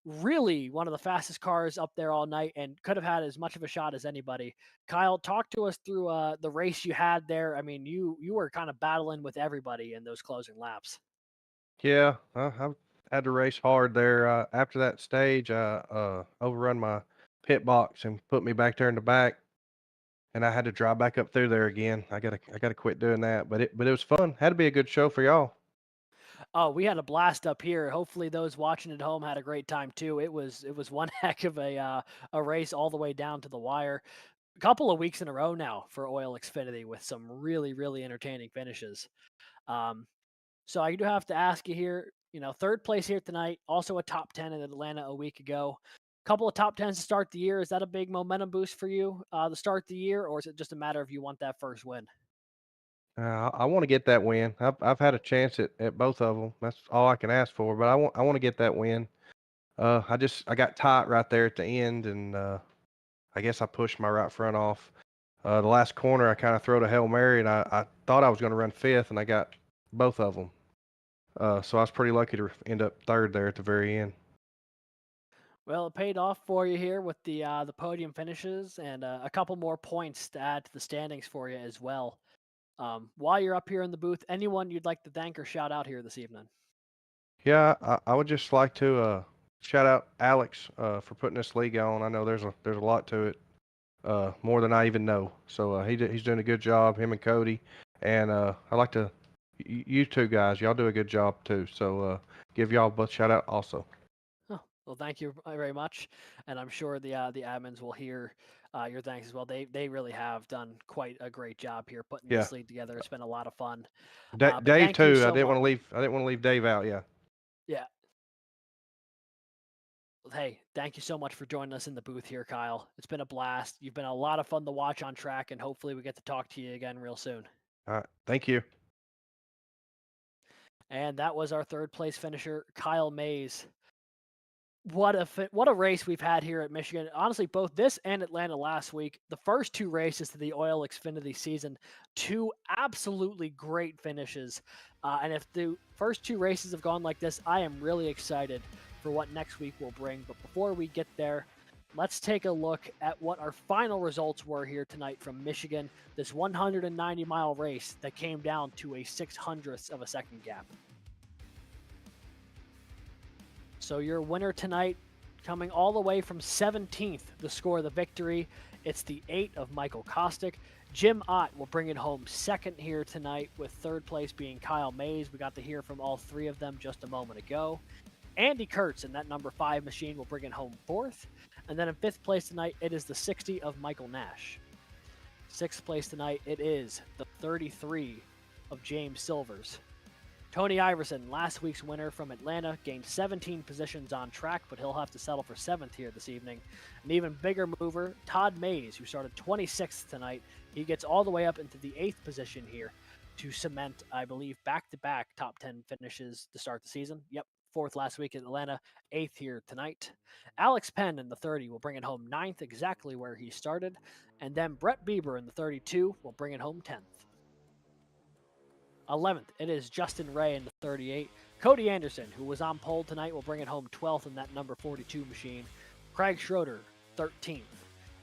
Really one of the fastest cars up there all night and could have had as much of a shot as anybody. Kyle, talk to us through the race you had there. I mean, you were kind of battling with everybody in those closing laps. Yeah, I had to race hard there. After that stage, I overrun my pit box and put me back there in the back, and I had to drive back up through there again. I gotta quit doing that, but it was fun. Had to be a good show for y'all. Oh, we had a blast up here. Hopefully, those watching at home had a great time too. It was one heck of a race all the way down to the wire. A couple of weeks in a row now for OiL Xfinity with some really entertaining finishes. Um, so I do have to ask you here. Third place here tonight, also a top 10 in Atlanta a week ago. Couple of top 10s to start the year. Is that a big momentum boost for you to start the year, or is it just a matter of you want that first win? I want to get that win. I've had a chance at both of them. That's all I can ask for. But I want to get that win. I got tight right there at the end, and I guess I pushed my right front off. The last corner, I kind of threw a Hail Mary, and I thought I was going to run fifth, and I got both of them. So I was pretty lucky to end up third there at the very end. Well, it paid off for you here with the podium finishes and a couple more points to add to the standings for you as well. While you're up here in the booth, anyone you'd like to thank or shout out here this evening? Yeah, I would just like to shout out Alex for putting this league on. I know there's a lot to it, more than I even know. So he's doing a good job, him and Cody, and I like to you two guys, y'all do a good job too. So give y'all both shout out also. Oh, well, thank you very much, and I'm sure the admins will hear your thanks as well. They really have done quite a great job here putting Yeah, this league together. It's been a lot of fun. But Dave thank you too. I so didn't much. want to leave. I didn't want to leave Dave out. Yeah. Yeah. Hey, thank you so much for joining us in the booth here, Kyle. It's been a blast. You've been a lot of fun to watch on track, and hopefully we get to talk to you again real soon. All right. Thank you. And that was our third place finisher, Kyle Mays. What a race we've had here at Michigan. Honestly, both this and Atlanta last week, the first two races to the OiL Xfinity season, two absolutely great finishes. And if the first two races have gone like this, I am really excited for what next week will bring. But before we get there, let's take a look at what our final results were here tonight from Michigan, this 190-mile race that came down to a 600th of a second gap. So your winner tonight, coming all the way from 17th to score the victory, it's the 8 of Michael Kostick. Jim Ott will bring it home second here tonight, with third place being Kyle Mays. We got to hear from all three of them just a moment ago. Andy Kurtz in that number 5 machine will bring it home fourth. And then in fifth place tonight, it is the 60 of Michael Nash. Sixth place tonight, it is the 33 of James Silvers. Tony Iverson, last week's winner from Atlanta, gained 17 positions on track, but he'll have to settle for 7th here this evening. An even bigger mover, Todd Mays, who started 26th tonight. He gets all the way up into the 8th position here to cement, I believe, back-to-back top 10 finishes to start the season. Yep, 4th last week in Atlanta, 8th here tonight. Alex Penn in the 30 will bring it home 9th, exactly where he started. And then Brett Bieber in the 32 will bring it home 10th. 11th, it is Justin Ray in the 38. Cody Anderson, who was on pole tonight, will bring it home 12th in that number 42 machine. Craig Schroeder, 13th.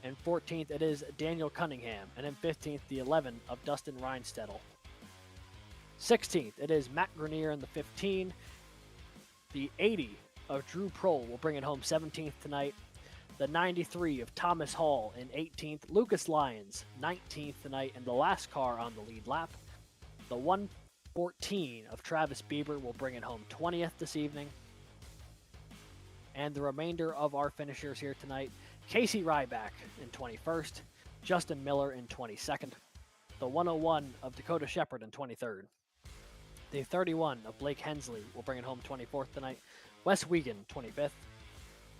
And 14th, it is Daniel Cunningham. And then 15th, the 11 of Dustin Reinstedel. 16th, it is Matt Grenier in the 15. The 80 of Drew Prohl will bring it home 17th tonight. The 93 of Thomas Hall in 18th. Lucas Lyons, 19th tonight, and the last car on the lead lap. The 114 of Travis Bieber will bring it home 20th this evening. And the remainder of our finishers here tonight, Casey Ryback in 21st, Justin Miller in 22nd, the 101 of Dakota Shepard in 23rd, the 31 of Blake Hensley will bring it home 24th tonight, Wes Wiegand 25th,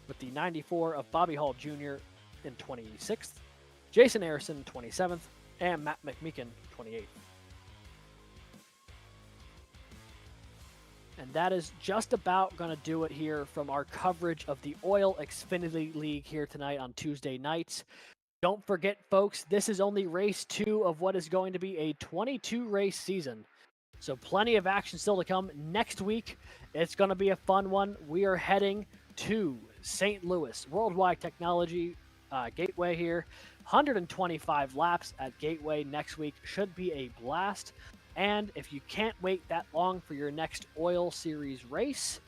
with the 94 of Bobby Hall Jr. in 26th, Jason Harrison 27th, and Matt McMeekin 28th. And that is just about going to do it here from our coverage of the OiL Xfinity League here tonight on Tuesday nights. Don't forget, folks, this is only race 2 of what is going to be a 22-race season. So plenty of action still to come. Next week, it's going to be a fun one. We are heading to St. Louis Worldwide Technology Gateway here. 125 laps at Gateway next week. Should be a blast. And if you can't wait that long for your next OiL Series race,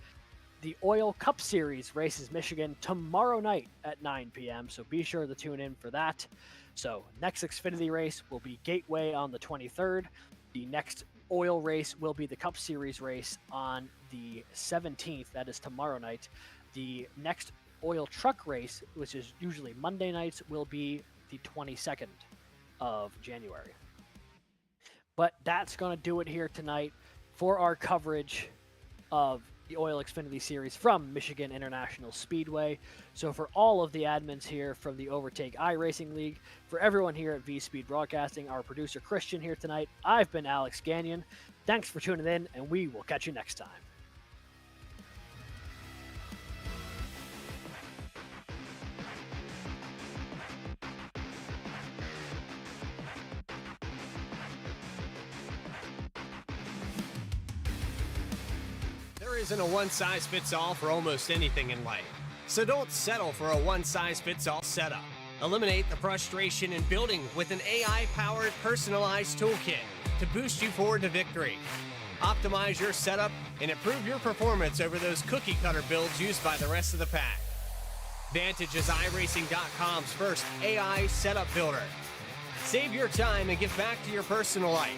the OiL Cup Series races Michigan tomorrow night at 9 p.m. So be sure to tune in for that. So next Xfinity race will be Gateway on the 23rd. The next OiL race will be the Cup Series race on the 17th. That is tomorrow night. The next OiL Truck race, which is usually Monday nights, will be the 22nd of January. But that's going to do it here tonight for our coverage of the OiL Xfinity Series from Michigan International Speedway. So for all of the admins here from the Overtake iRacing League, for everyone here at V-Speed Broadcasting, our producer Christian here tonight, I've been Alex Gagnon. Thanks for tuning in, and we will catch you next time. There isn't a one-size-fits-all for almost anything in life. So don't settle for a one-size-fits-all setup. Eliminate the frustration in building with an AI-powered personalized toolkit to boost you forward to victory. Optimize your setup and improve your performance over those cookie-cutter builds used by the rest of the pack. Vantage is iRacing.com's first AI setup builder. Save your time and give back to your personal life.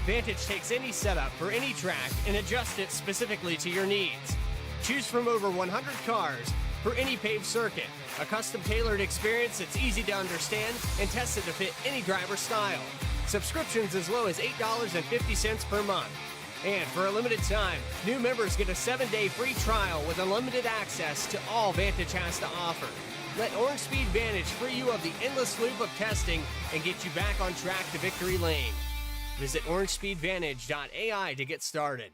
Vantage takes any setup for any track and adjusts it specifically to your needs. Choose from over 100 cars for any paved circuit. A custom-tailored experience that's easy to understand and tested to fit any driver style. Subscriptions as low as $8.50 per month. And for a limited time, new members get a 7-day free trial with unlimited access to all Vantage has to offer. Let Orange Speed Vantage free you of the endless loop of testing and get you back on track to victory lane. Visit orangespeedvantage.ai to get started.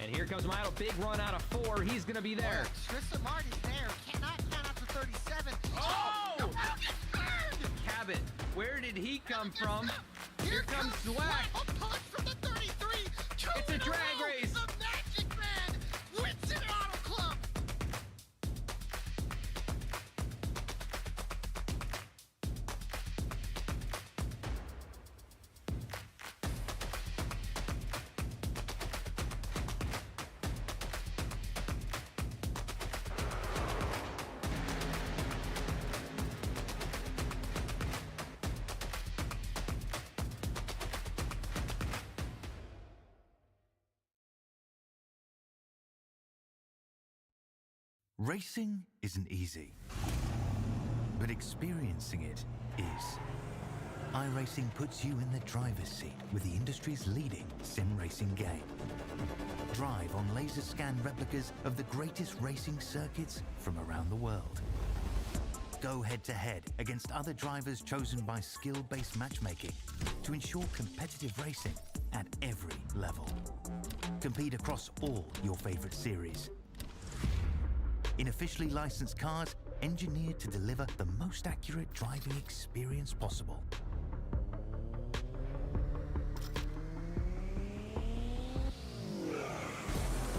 And here comes Milo. Big run out of 4. He's going to be there. Tristan Martin's there. Cannot count out to 37. Oh! The world gets burned! Cabot, where did he come from? Here comes Zwack. A punch from the 33. It's a drag race. The Magic Man wins it Auto Club. Racing isn't easy, but experiencing it is. iRacing puts you in the driver's seat with the industry's leading sim racing game. Drive on laser scan replicas of the greatest racing circuits from around the world. Go head-to-head against other drivers chosen by skill-based matchmaking to ensure competitive racing at every level. Compete across all your favorite series. In officially licensed cars, engineered to deliver the most accurate driving experience possible.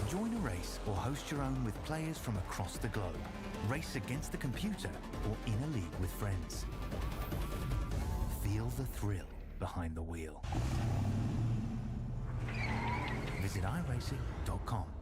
Join a race or host your own with players from across the globe. Race against the computer or in a league with friends. Feel the thrill behind the wheel. Visit iRacing.com.